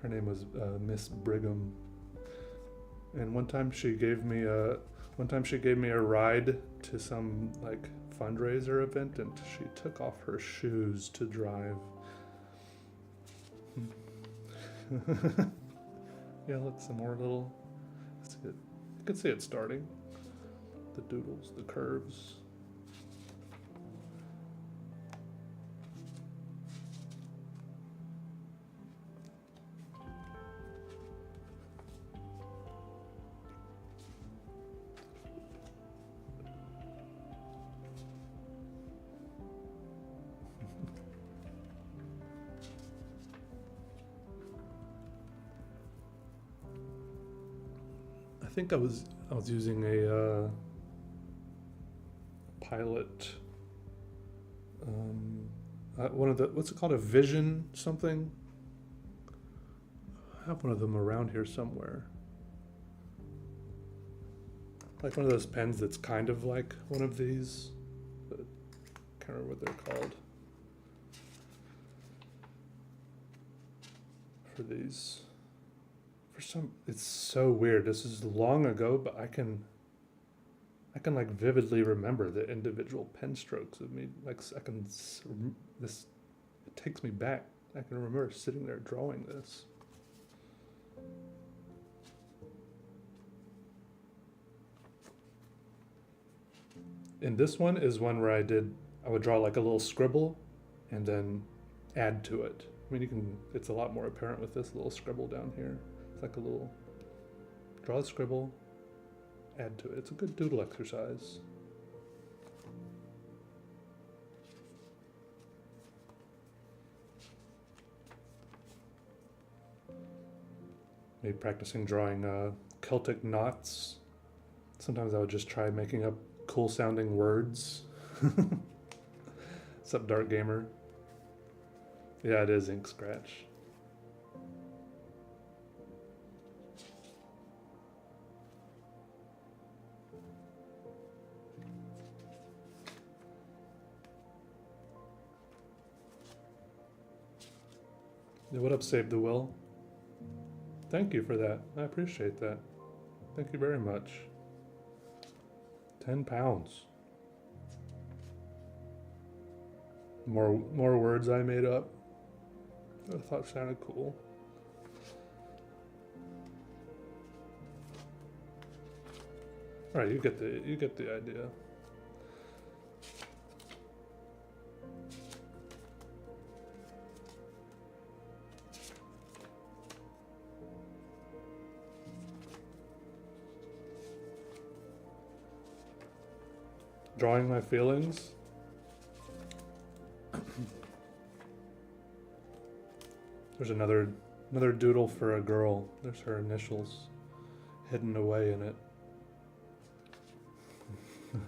Her name was Miss Brigham. And one time she gave me a ride to some like fundraiser event, and she took off her shoes to drive. Yeah, look, some more little, you can see it starting. The doodles, the curves. I think I was using a Pilot, one of the, what's it called, a Vision something? I have one of them around here somewhere. Like one of those pens that's kind of like one of these, but I can't remember what they're called. For these. It's so weird. This is long ago, but I can like vividly remember the individual pen strokes of me. Like it takes me back. I can remember sitting there drawing this. And this one is one where I would draw like a little scribble and then add to it. I mean, it's a lot more apparent with this little scribble down here. It's like a little, draw a scribble, add to it. It's a good doodle exercise. Maybe practicing drawing Celtic knots. Sometimes I would just try making up cool sounding words. What's up, Dark Gamer? Yeah, it is ink scratch. Yeah, what up, Save the Will? Thank you for that. I appreciate that. Thank you very much. 10 pounds. More words I made up. I thought sounded cool. All right, you get the idea. Drawing my feelings. There's another doodle for a girl. There's her initials hidden away in it. I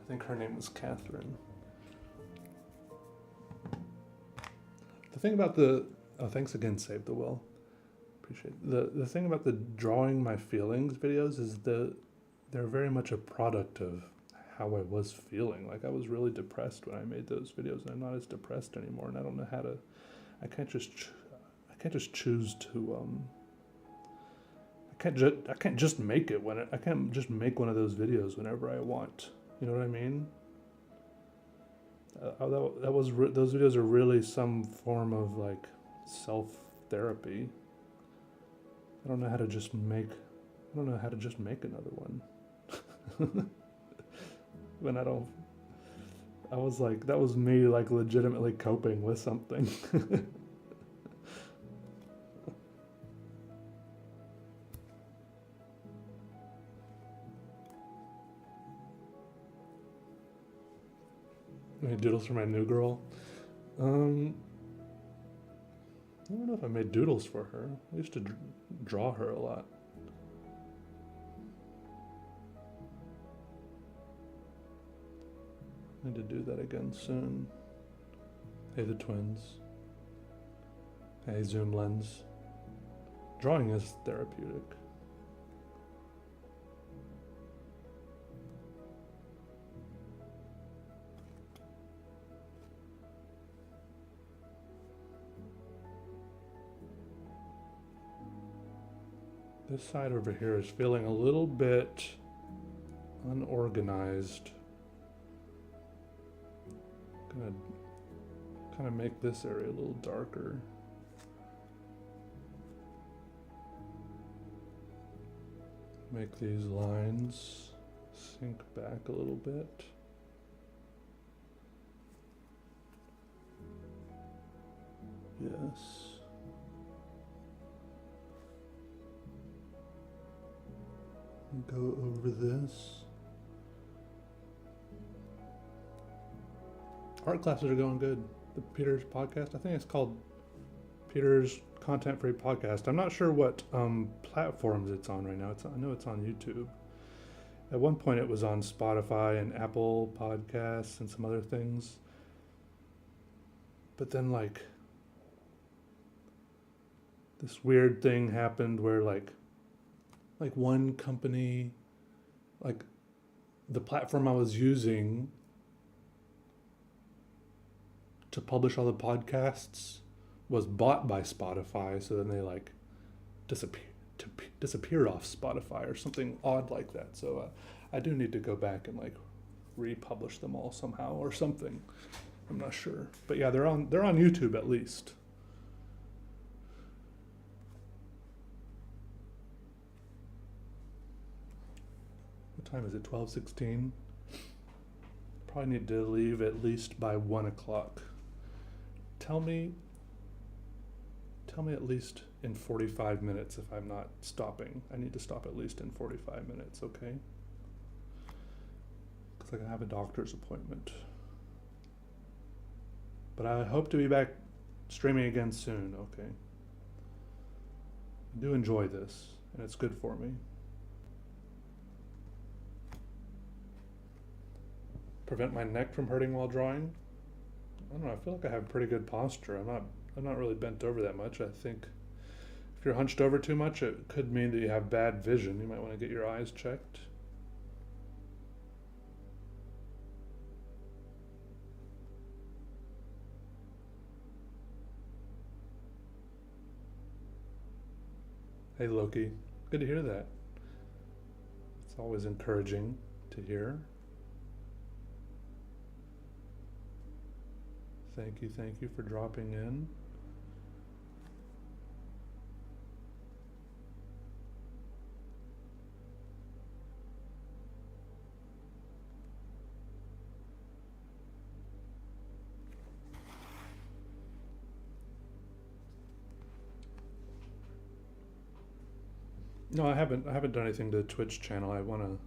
think her name was Catherine. The thing about thanks again, Save the Will. Appreciate it. The thing about the drawing my feelings videos is they're very much a product of how I was feeling. Like I was really depressed when I made those videos, and I'm not as depressed anymore. And I don't know how to. I can't just choose to. I can't just make it I can't just make one of those videos whenever I want. You know what I mean? Those videos are really some form of like self-therapy. I don't know how to just make another one. When that was me like legitimately coping with something. Any doodles for my new girl? I don't know if I made doodles for her. I used to draw her a lot. I need to do that again soon. Hey, the twins. Hey, zoom lens. Drawing is therapeutic. This side over here is feeling a little bit unorganized. Gonna kind of make this area a little darker. Make these lines sink back a little bit. Yes. Go over this. Art classes are going good. The Peter's podcast, I think it's called Peter's Content Free Podcast. I'm not sure what platforms it's on right now. I know it's on YouTube. At one point it was on Spotify and Apple Podcasts and some other things. But then like this weird thing happened where like one company, like the platform I was using to publish all the podcasts was bought by Spotify, so then they like disappeared off Spotify or something odd like that. So I do need to go back and like republish them all somehow or something. I'm not sure, but yeah, they're on YouTube at least. What time is it? 12:16. Probably need to leave at least by 1 o'clock. Tell me at least in 45 minutes if I'm not stopping. I need to stop at least in 45 minutes, okay? Because I can have a doctor's appointment. But I hope to be back streaming again soon, okay? I do enjoy this, and it's good for me. Prevent my neck from hurting while drawing? I don't know, I feel like I have pretty good posture. I'm not really bent over that much. I think if you're hunched over too much, it could mean that you have bad vision. You might want to get your eyes checked. Hey Loki, good to hear that. It's always encouraging to hear. Thank you for dropping in. No, I haven't done anything to the Twitch channel. I want to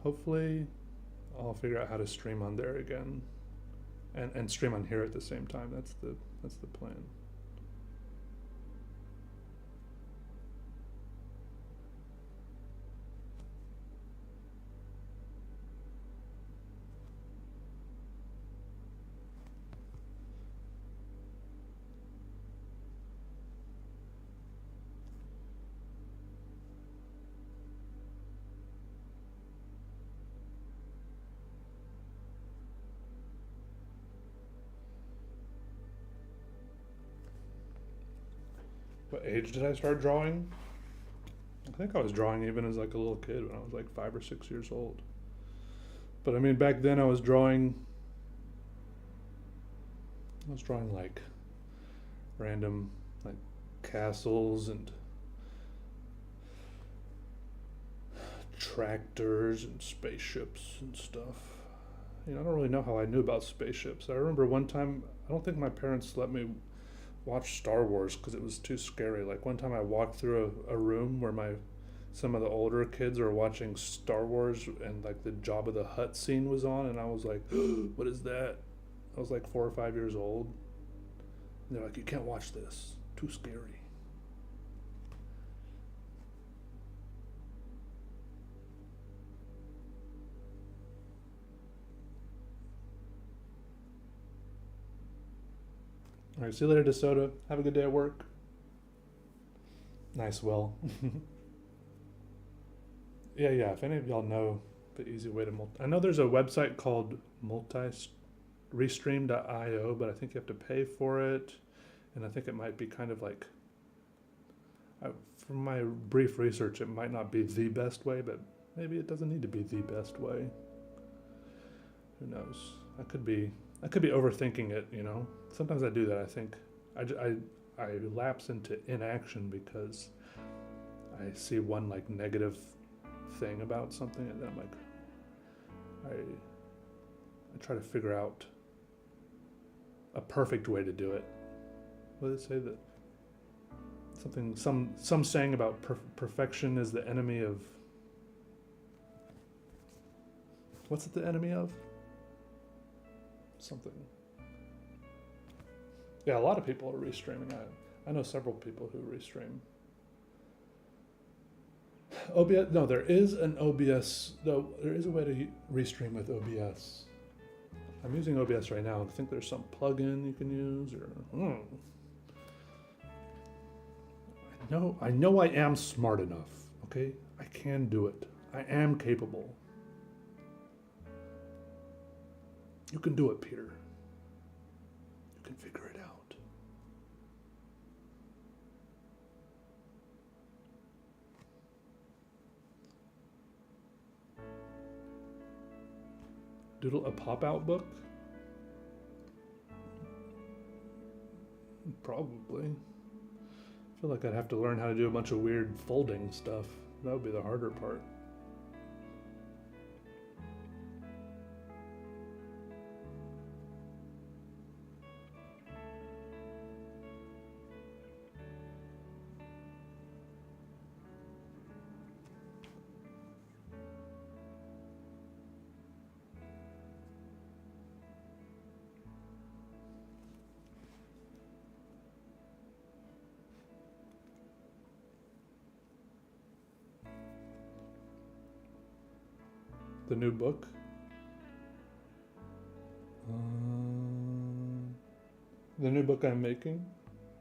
hopefully I'll figure out how to stream on there again. And stream on here at the same time. That's the plan. What age did I start drawing? I think I was drawing even as like a little kid when I was like 5 or 6 years old. But I mean, back then I was drawing like random like castles and tractors and spaceships and stuff. You know, I don't really know how I knew about spaceships. I remember one time, I don't think my parents let me watch Star Wars because it was too scary. Like one time I walked through a room where some of the older kids were watching Star Wars and like the Jabba the Hutt scene was on, and I was like, what is that? I was like 4 or 5 years old. And they're like, you can't watch this. Too scary. All right, see you later, DeSoto. Have a good day at work. Nice, Will. Yeah, if any of y'all know the easy way to I know there's a website called restream.io, but I think you have to pay for it. And I think it might be kind of like, from my brief research, it might not be the best way, but maybe it doesn't need to be the best way. Who knows? I could be overthinking it, you know? Sometimes I do that. I think I lapse into inaction because I see one like negative thing about something, and then I'm like, I try to figure out a perfect way to do it. What did it say? That some saying about perfection is the enemy of, what's it the enemy of? Something. Yeah, a lot of people are restreaming. I know several people who restream. OBS, no, there is an OBS, though there is a way to restream with OBS. I'm using OBS right now. I think there's some plugin you can use, or I know I am smart enough, okay? I can do it. I am capable. You can do it, Peter. You can figure it out. Doodle a pop-out book? Probably. I feel like I'd have to learn how to do a bunch of weird folding stuff. That would be the harder part. The new book. The new book I'm making.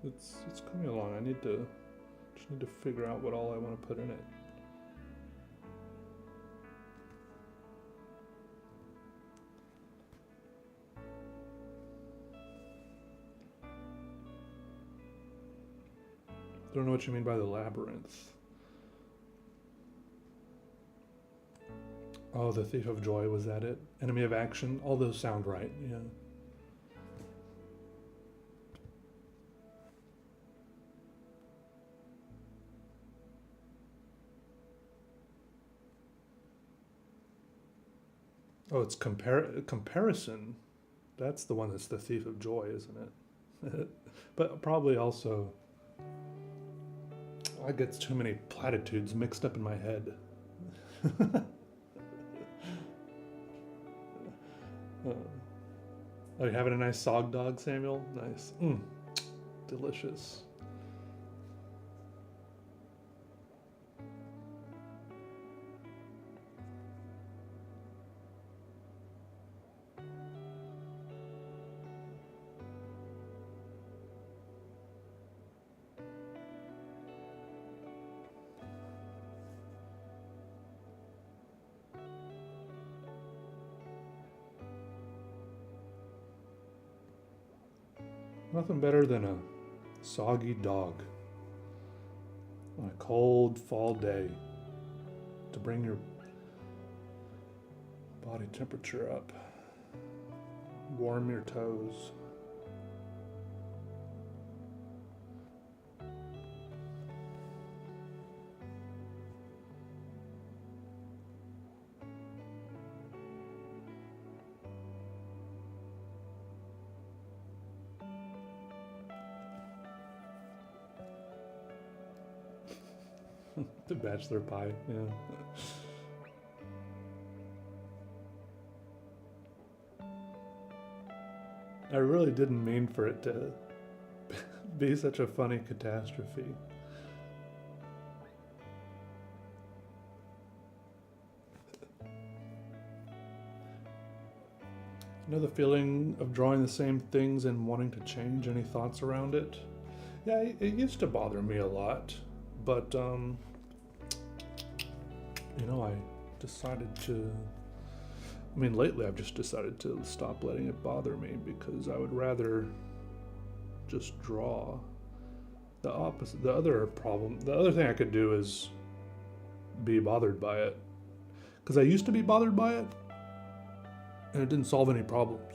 It's coming along. I just need to figure out what all I want to put in it. Don't know what you mean by the labyrinth. Oh, the Thief of Joy, was that it? Enemy of Action? All those sound right, yeah. Oh, it's comparison. That's the one that's the Thief of Joy, isn't it? But probably also, I get too many platitudes mixed up in my head. Oh, you having a nice sog dog, Samuel? Nice. Delicious. Nothing better than a soggy dog on a cold fall day to bring your body temperature up, warm your toes. The bachelor pie, yeah. I really didn't mean for it to be such a funny catastrophe. You know the feeling of drawing the same things and wanting to change? Any thoughts around it? Yeah, it used to bother me a lot, but you know, I decided to, I mean, lately I've just decided to stop letting it bother me because I would rather just draw. The opposite, the other thing I could do is be bothered by it. Because I used to be bothered by it, and it didn't solve any problems.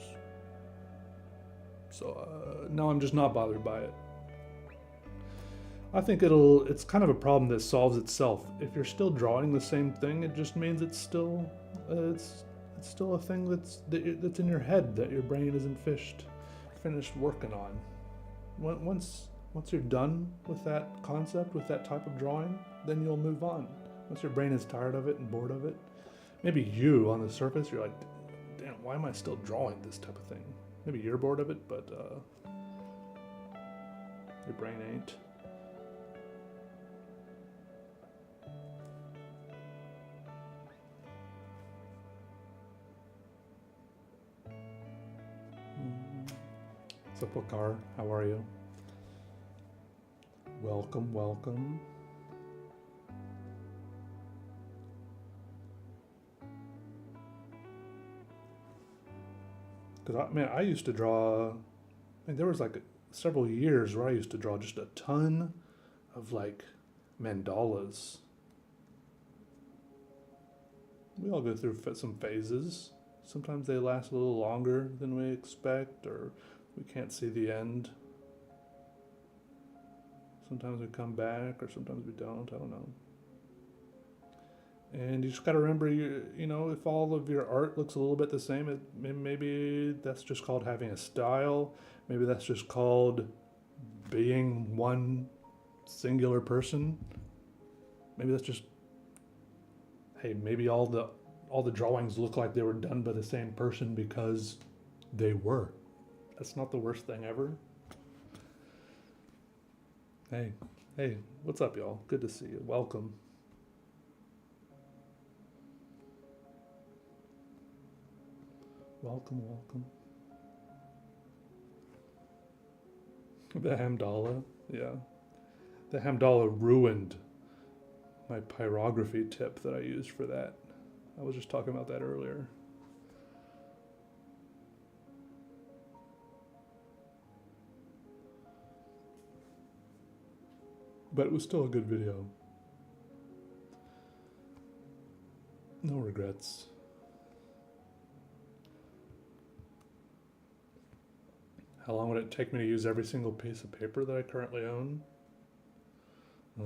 So now I'm just not bothered by it. I think it's kind of a problem that solves itself. If you're still drawing the same thing, it just means it's still a thing that's in your head that your brain isn't finished working on. Once you're done with that concept, with that type of drawing, then you'll move on. Once your brain is tired of it and bored of it, maybe you on the surface, you're like, damn, why am I still drawing this type of thing? Maybe you're bored of it, but your brain ain't. What's up, Wakar? How are you? Welcome, welcome. Because I used to draw. There was like several years where I used to draw just a ton of like mandalas. We all go through some phases. Sometimes they last a little longer than we expect, or we can't see the end. Sometimes we come back, or sometimes we don't. I don't know. And you just got to remember, you know, if all of your art looks a little bit the same, maybe that's just called having a style. Maybe that's just called being one singular person. Maybe that's just, hey, maybe all the drawings look like they were done by the same person because they were. That's not the worst thing ever. Hey, what's up, y'all? Good to see you. Welcome. Welcome. The Hamdallah, yeah. The Hamdallah ruined my pyrography tip that I used for that. I was just talking about that earlier. but it was still a good video. No regrets. How long would it take me to use every single piece of paper that I currently own? I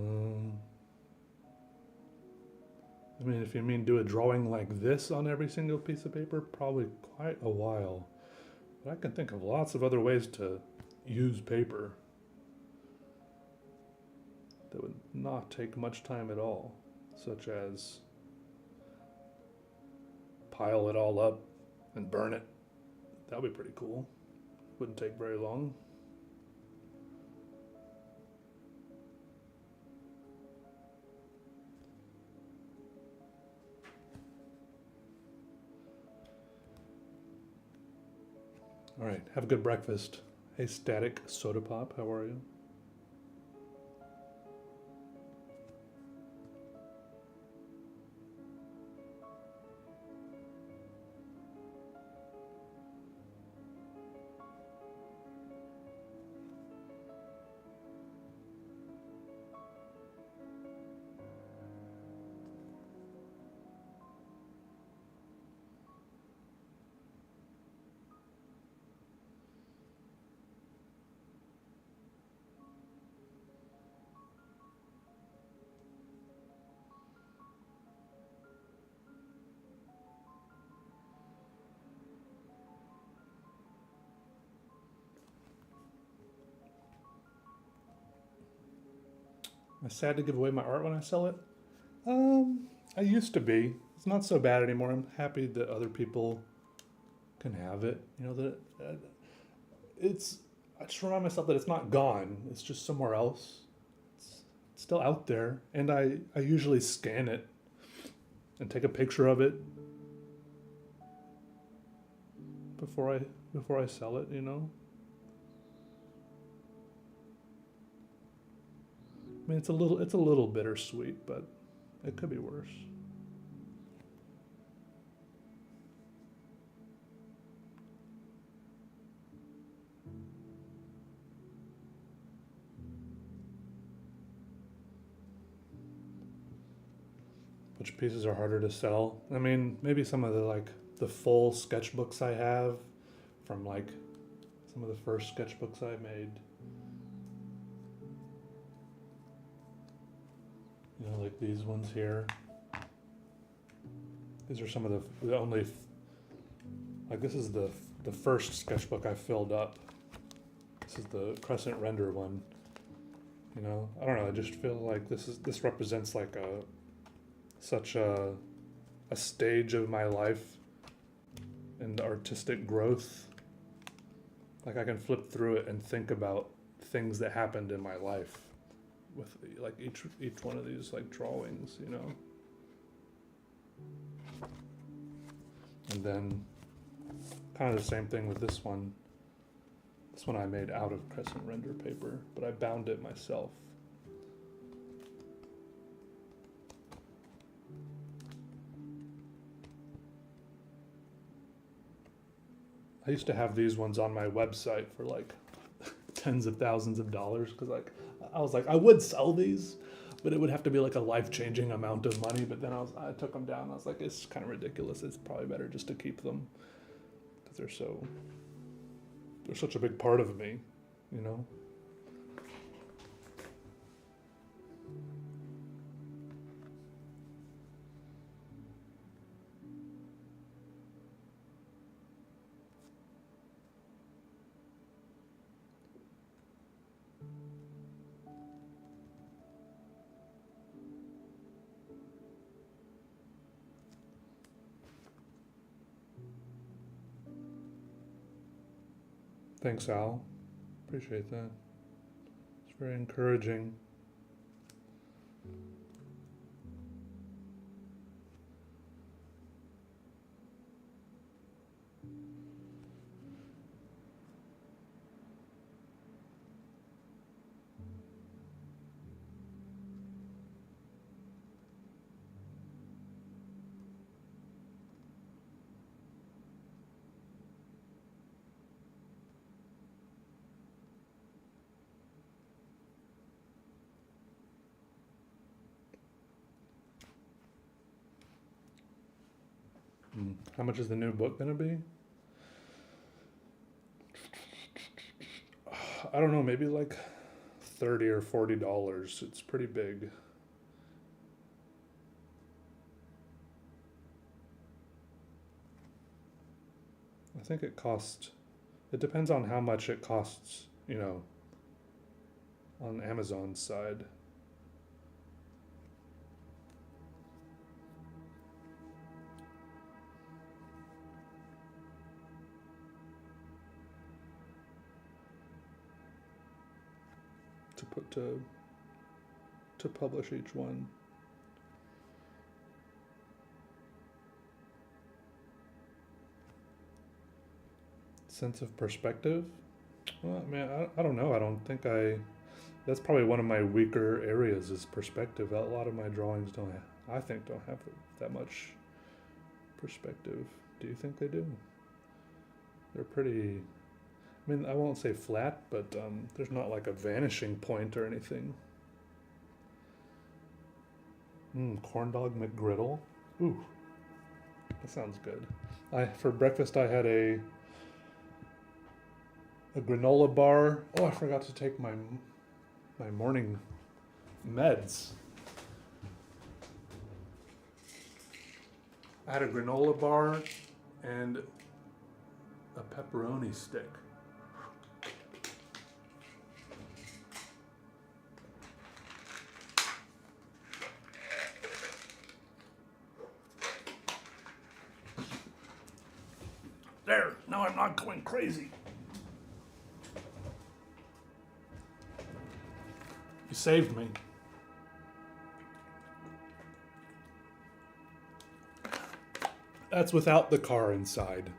mean, if you mean do a drawing like this on every single piece of paper, probably quite a while. But I can think of lots of other ways to use paper that would not take much time at all, such as pile it all up and burn it. That would be pretty cool. Wouldn't take very long. All right, have a good breakfast. Hey, Static Soda Pop, how are you? Am I sad to give away my art when I sell it? I used to be. It's not so bad anymore. I'm happy that other people can have it. You know that it's. I just remind myself that it's not gone. It's just somewhere else. It's still out there, and I usually scan it and take a picture of it before I sell it. You know. I mean, it's a little bittersweet, but it could be worse. Which pieces are harder to sell? I mean, maybe some of the full sketchbooks I have from like some of the first sketchbooks I made. You know, like these ones here. These are some of the only, like this is the first sketchbook I filled up. This is the crescent render one. You know, I don't know, I just feel like this represents like such a stage of my life and artistic growth. Like I can flip through it and think about things that happened in my life with like each one of these like drawings, you know. And then kind of the same thing with this one. This one I made out of crescent render paper, but I bound it myself. I used to have these ones on my website for like tens of thousands of dollars because like I was like I would sell these, but it would have to be like a life-changing amount of money. But then I took them down. I was like, it's kind of ridiculous. It's probably better just to keep them because they're such a big part of me, you know. Thanks, Al. Appreciate that. It's very encouraging. How much is the new book gonna be? I don't know, maybe like $30 or $40. It's pretty big. I think it costs, it depends on how much it costs, you know, on Amazon's side. To put to publish each one. Sense of perspective? Well, man, I don't know. I don't think that's probably one of my weaker areas is perspective. A lot of my drawings I think don't have that much perspective. Do you think they do? They're pretty, I mean, I won't say flat, but there's not like a vanishing point or anything. Corn dog McGriddle. Ooh, that sounds good. For breakfast I had a granola bar. Oh, I forgot to take my morning meds. I had a granola bar and a pepperoni stick. There, now I'm not going crazy. You saved me. That's without the car inside.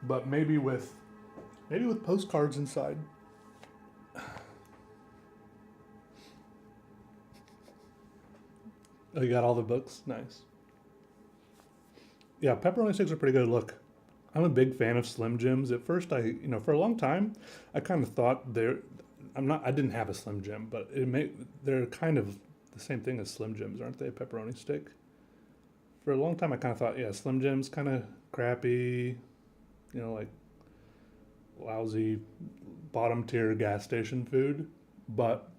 But maybe with postcards inside. Oh, you got all the books? Nice. Yeah, pepperoni sticks are pretty good. Look, I'm a big fan of Slim Jims. At first, for a long time, I kind of thought I didn't have a Slim Jim, but they're kind of the same thing as Slim Jims, aren't they? A pepperoni stick. For a long time, I kind of thought, yeah, Slim Jim's kind of crappy, like lousy bottom tier gas station food. But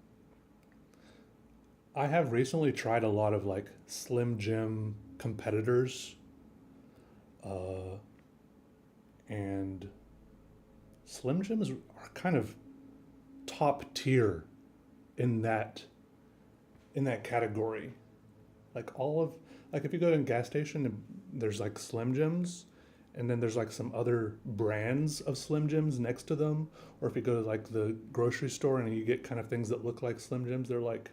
I have recently tried a lot of like Slim Jim competitors, and Slim Jims are kind of top tier in that category. Like if you go to a gas station, there's like Slim Jims, and then there's like some other brands of Slim Jims next to them. Or if you go to like the grocery store and you get kind of things that look like Slim Jims, they're like,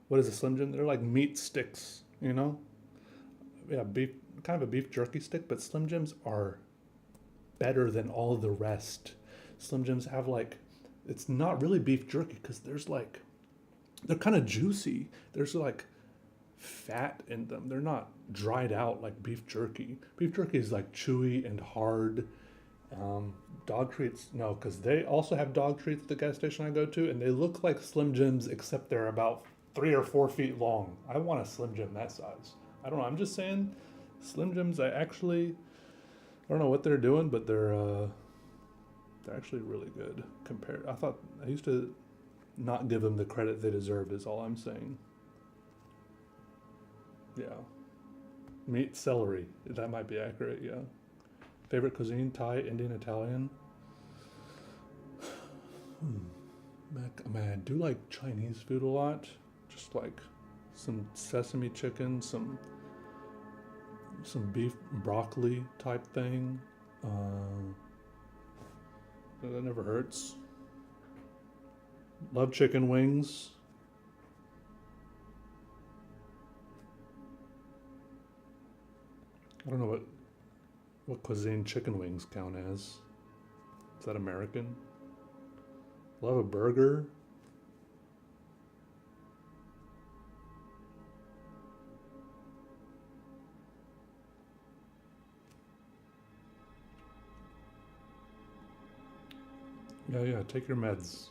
what is a Slim Jim? They're like meat sticks, Yeah, kind of a beef jerky stick, but Slim Jims are better than all of the rest. Slim Jims have like, it's not really beef jerky because they're kind of juicy. There's like fat in them. They're not dried out like beef jerky. Beef jerky is like chewy and hard. Dog treats, no, because they also have dog treats at the gas station I go to, and they look like Slim Jims except they're about 3 or 4 feet long. I want a Slim Jim that size. I don't know. I'm just saying, Slim Jims. I don't know what they're doing, but they're actually really good compared. I used to not give them the credit they deserved. Is all I'm saying. Yeah. Meat, celery. That might be accurate. Yeah. Favorite cuisine: Thai, Indian, Italian. Man, I do like Chinese food a lot. Just like some sesame chicken, some beef broccoli type thing. That never hurts. Love chicken wings. I don't know what cuisine chicken wings count as. Is that American? Love a burger. Yeah, take your meds.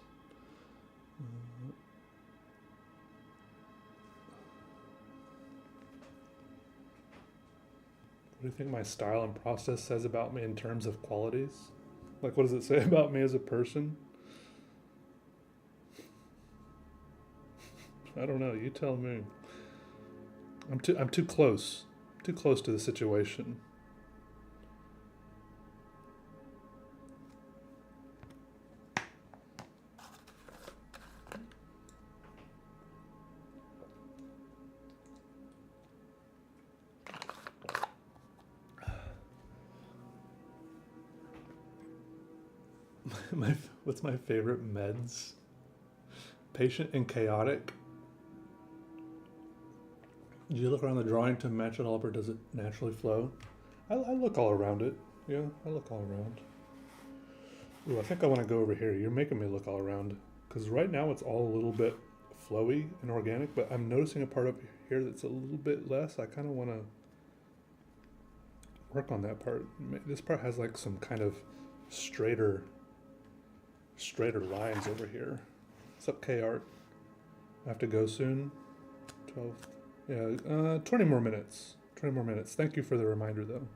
What do you think my style and process says about me in terms of qualities? Like, what does it say about me as a person? I don't know. You tell me. I'm too close. Too close to the situation. What's my favorite meds? Patient and chaotic. Do you look around the drawing to match it all up, or does it naturally flow? I look all around it. Yeah, I look all around. Ooh, I think I want to go over here. You're making me look all around. Because right now it's all a little bit flowy and organic, but I'm noticing a part up here that's a little bit less. I kind of want to work on that part. This part has like some kind of straighter lines over here. What's up, K-Art? I have to go soon. 12. Yeah, 20 more minutes. 20 more minutes. Thank you for the reminder, though.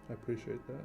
I appreciate that.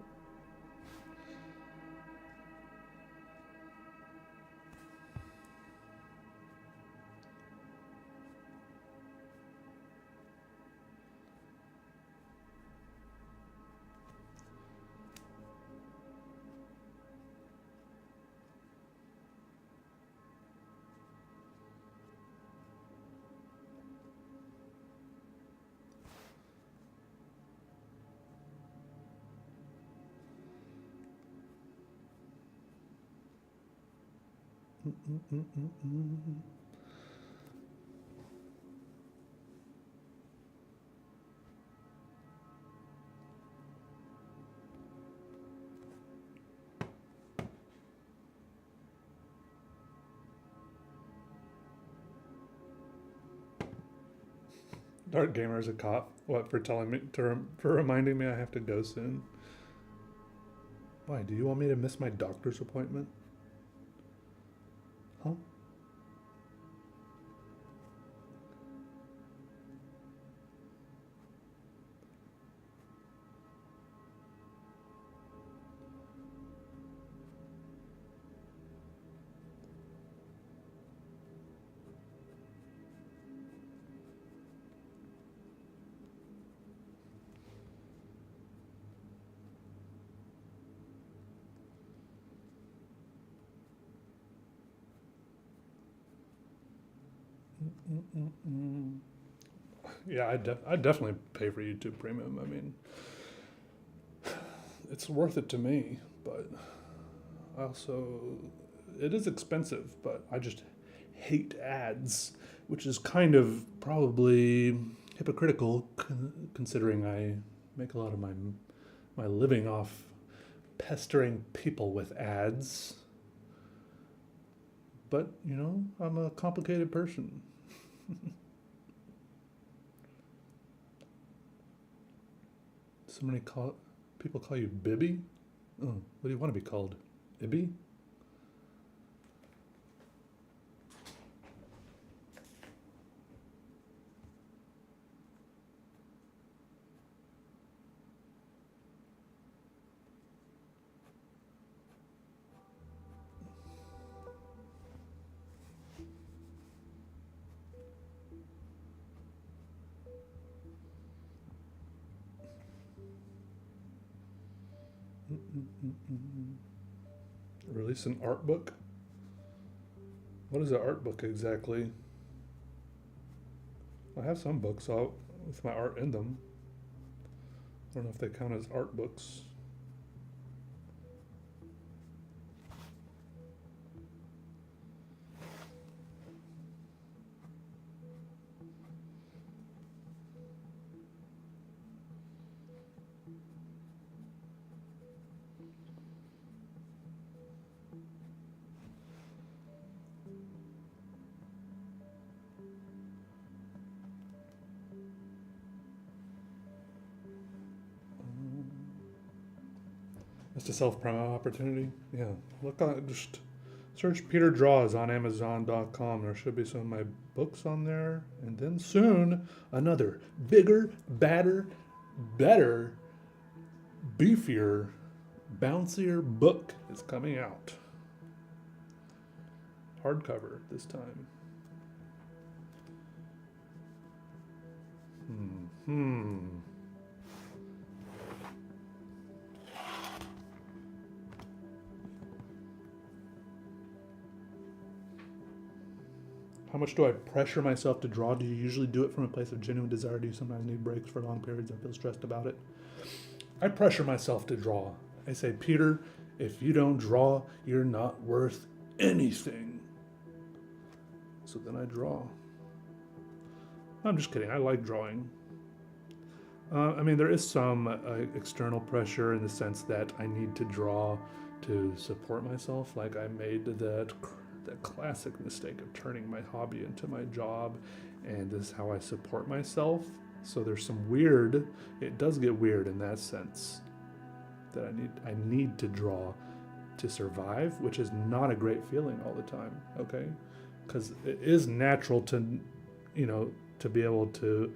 Dark Gamer is a cop. What, for telling me for reminding me I have to go soon? Why? Do you want me to miss my doctor's appointment? Huh? Yeah, I'd definitely pay for YouTube Premium. I mean, it's worth it to me, but it is expensive, but I just hate ads, which is kind of probably hypocritical considering I make a lot of my living off pestering people with ads. But, I'm a complicated person. So many people call you Bibby? Oh, what do you want to be called? Ibby? Release an art book? What is an art book exactly? I have some books out with my art in them. I don't know if they count as art books. It's a self-promo opportunity. Yeah, look on just search Peter Draws on Amazon.com. There should be some of my books on there, and then soon another bigger, badder, better, beefier, bouncier book is coming out. Hardcover this time. How much do I pressure myself to draw? Do you usually do it from a place of genuine desire? Do you sometimes need breaks for long periods and feel stressed about it? I pressure myself to draw. I say, Peter, if you don't draw, you're not worth anything. So then I draw. I'm just kidding. I like drawing. I mean, there is some external pressure in the sense that I need to draw to support myself. Like I made that classic mistake of turning my hobby into my job, and this is how I support myself. So there's some weird, it does get weird in that sense, that I need to draw to survive, which is not a great feeling all the time, okay? Because it is natural to, to be able to,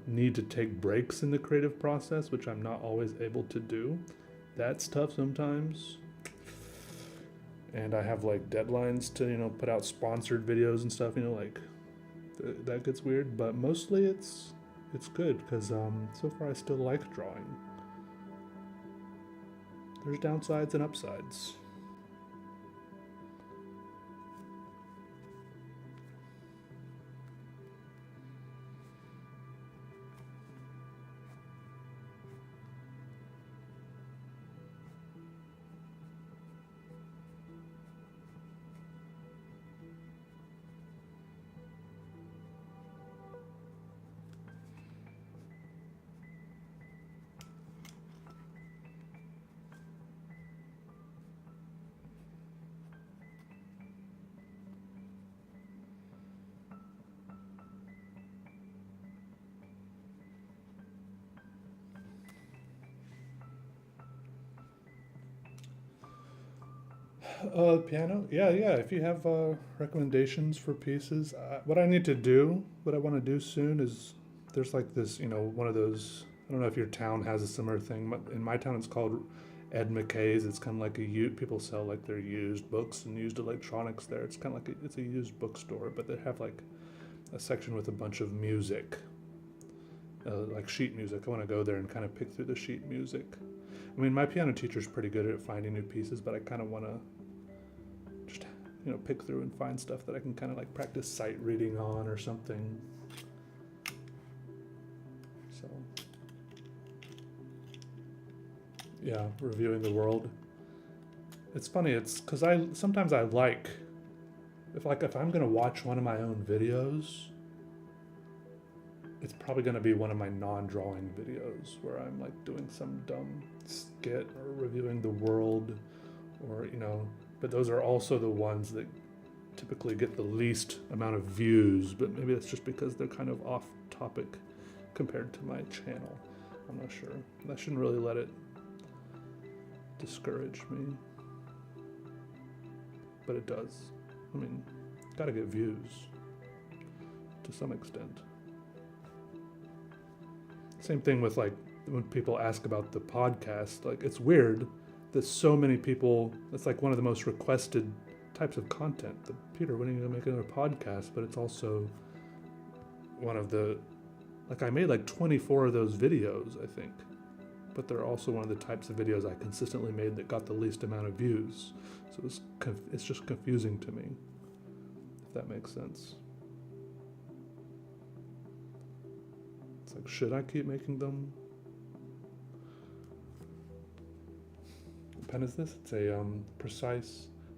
need to take breaks in the creative process, which I'm not always able to do. That's tough sometimes. And I have like deadlines to, put out sponsored videos and stuff, that gets weird, but mostly it's good because so far I still like drawing. There's downsides and upsides. Piano? Yeah. If you have recommendations for pieces, what I want to do soon is there's like this, one of those. I don't know if your town has a similar thing. In my town, it's called Ed McKay's. It's kind of like people sell like their used books and used electronics there. It's kind of like it's a used bookstore, but they have like a section with a bunch of music, like sheet music. I want to go there and kind of pick through the sheet music. I mean, my piano teacher's pretty good at finding new pieces, but I kind of want to just, pick through and find stuff that I can kind of like practice sight reading on or something. So, yeah, reviewing the world. It's funny. It's because sometimes I like if I'm gonna watch one of my own videos, it's probably gonna be one of my non-drawing videos where I'm like doing some dumb skit or reviewing the world, or But those are also the ones that typically get the least amount of views. But maybe that's just because they're kind of off topic compared to my channel. I'm not sure. I shouldn't really let it discourage me. But it does. I mean, gotta get views to some extent. Same thing with like when people ask about the podcast. Like it's weird that so many people, it's like one of the most requested types of content. Peter, when are you gonna make another podcast? But it's also one of the, like I made like 24 of those videos, I think. But they're also one of the types of videos I consistently made that got the least amount of views. So it's just confusing to me, if that makes sense. It's like, should I keep making them? What pen is this? It's a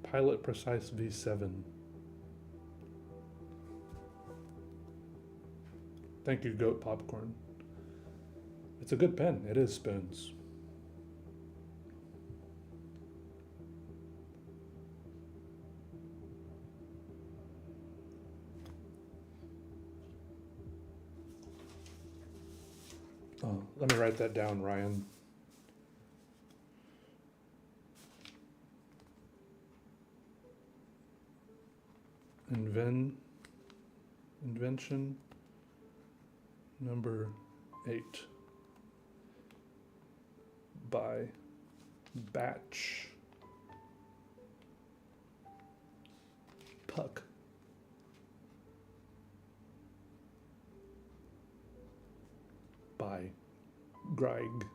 Pilot Precise V7. Thank you, Goat Popcorn. It's a good pen. It is spoons. Oh, let me write that down, Ryan. Invention number 8. by Batch. Puck. By Greg.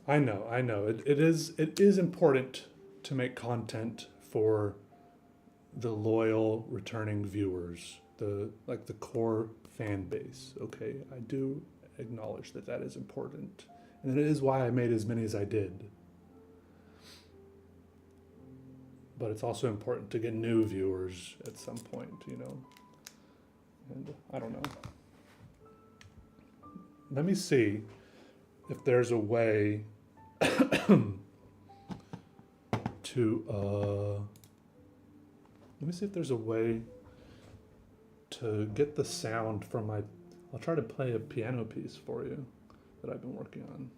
I know. It is important to make content for the loyal returning viewers, the core fan base. Okay, I do acknowledge that is important, and it is why I made as many as I did. But it's also important to get new viewers at some point, And I don't know. Let me see if there's a way to get the sound from I'll try to play a piano piece for you that I've been working on.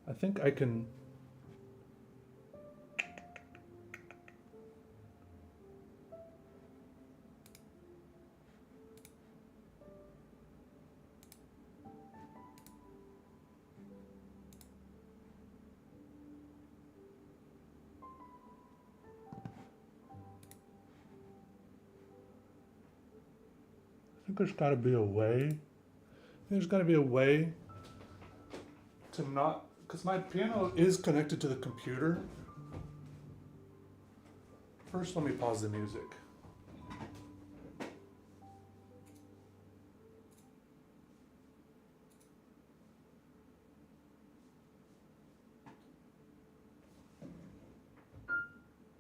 I think I can. I think there's got to be a way. To not, because my piano is connected to the computer. First, let me pause the music.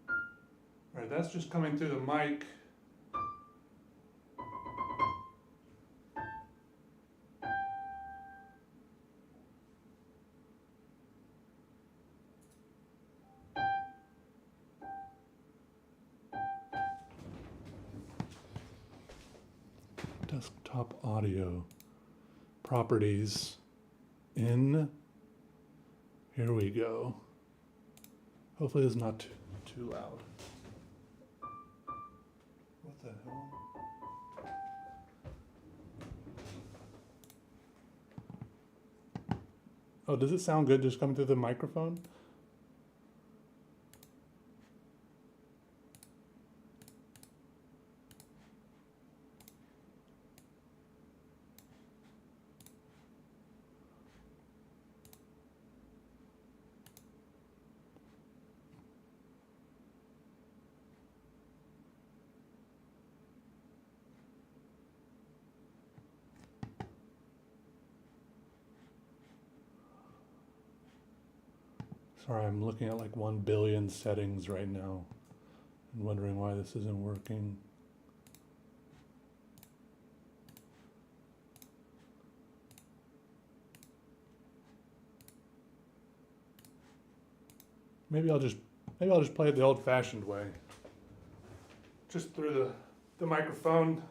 All right, that's just coming through the mic. Desktop audio properties in. Here we go. Hopefully it's not too loud. What the hell? Oh, does it sound good just coming through the microphone? Sorry, I'm looking at like 1 billion settings right now and wondering why this isn't working. Maybe I'll just play it the old-fashioned way. Just through the microphone.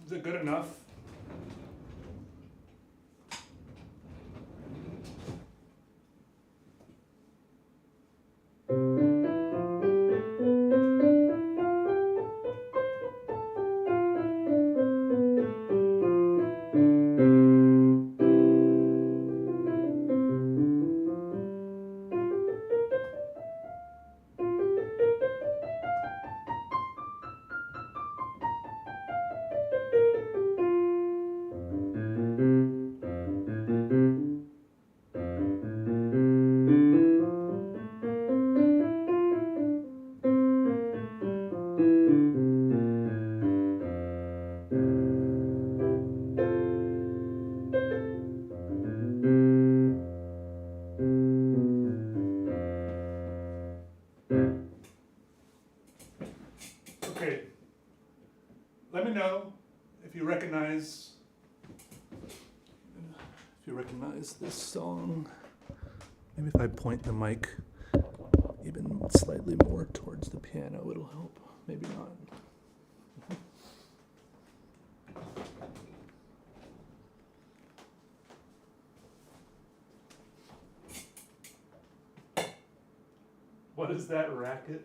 Is it good enough? Okay, let me know if you recognize this song. Maybe if I point the mic even slightly more towards the piano, it'll help. Maybe not. What is that racket?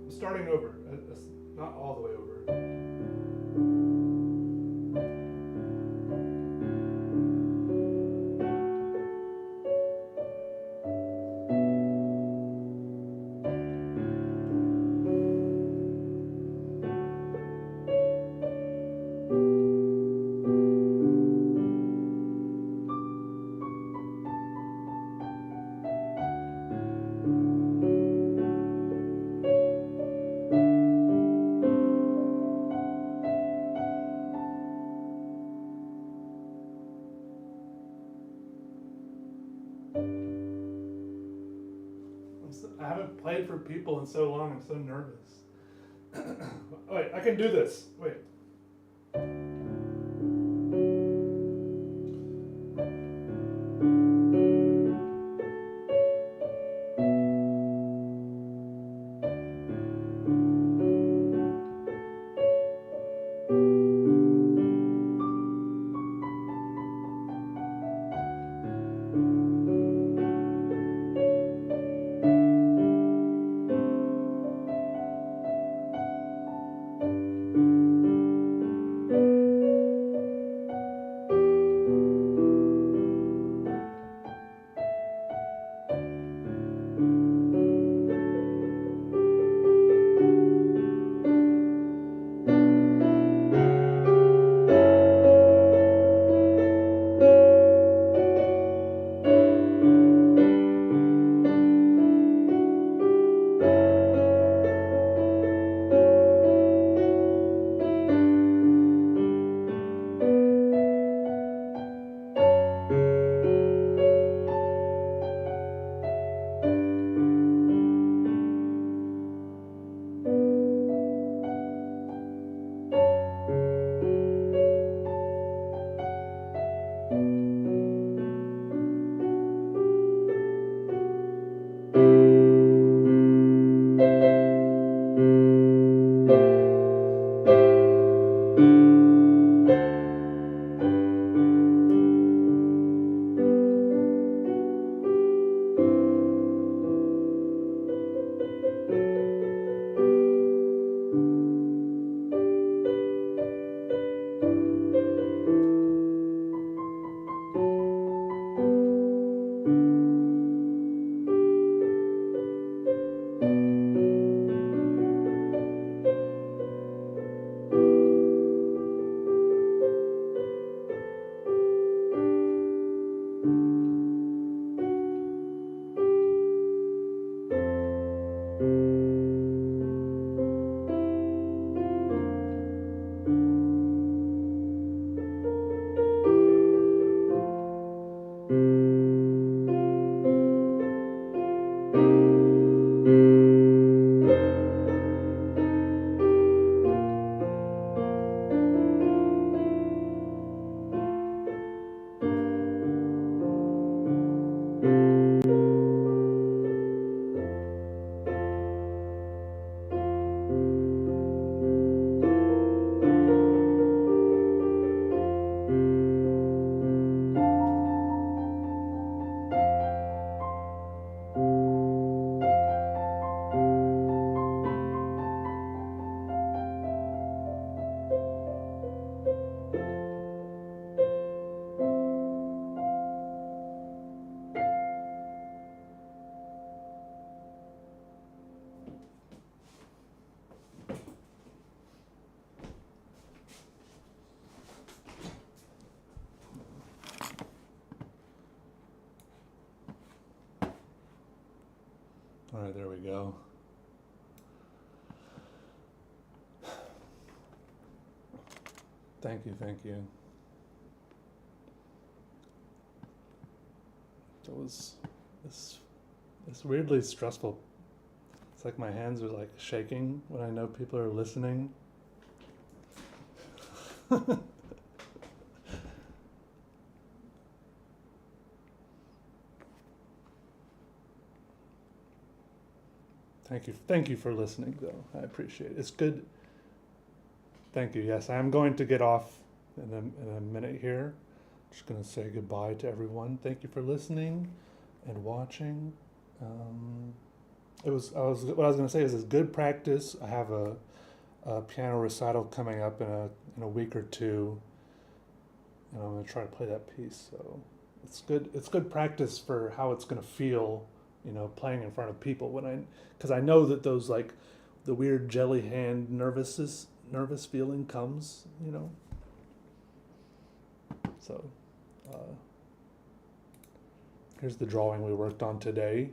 Starting over, not all the way over. I haven't played for people in so long, I'm so nervous. Wait, I can do this. Wait. All right, there we go. Thank you, thank you. That was it's weirdly stressful. It's like my hands are like shaking when I know people are listening. Thank you for listening, though. I appreciate it. It's good. Thank you. Yes, I am going to get off in a minute here. Just going to say goodbye to everyone. Thank you for listening and watching. What I was going to say is it's good practice. I have a piano recital coming up in a week or two, and I'm going to try to play that piece. So it's good. It's good practice for how it's going to feel, playing in front of people because I know that those like the weird jelly hand nervous feeling comes, So here's the drawing we worked on today.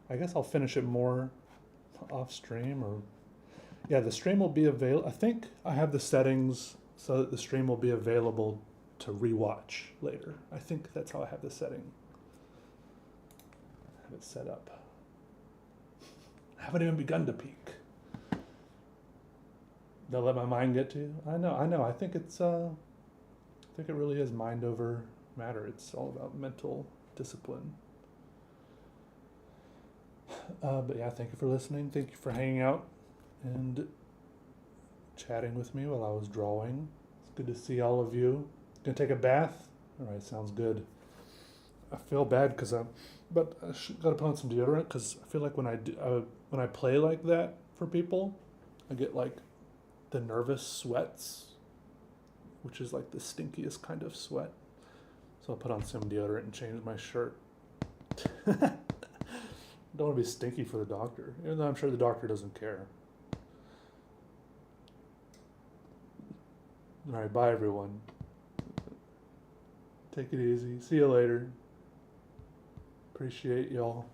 I guess I'll finish it more off stream, or yeah, the stream will be available. I think I have the settings so that the stream will be available to rewatch later. I think that's how I have the setting. Have it set up. I haven't even begun to peek. Don't let my mind get to you. I know. I think it really is mind over matter. It's all about mental discipline. But yeah, thank you for listening. Thank you for hanging out and chatting with me while I was drawing. It's good to see all of you. Gonna take a bath? All right, sounds good. I feel bad but I gotta put on some deodorant because I feel like when I play like that for people, I get like the nervous sweats, which is like the stinkiest kind of sweat. So I'll put on some deodorant and change my shirt. Don't want to be stinky for the doctor, even though I'm sure the doctor doesn't care. All right, bye everyone. Take it easy. See you later. Appreciate y'all.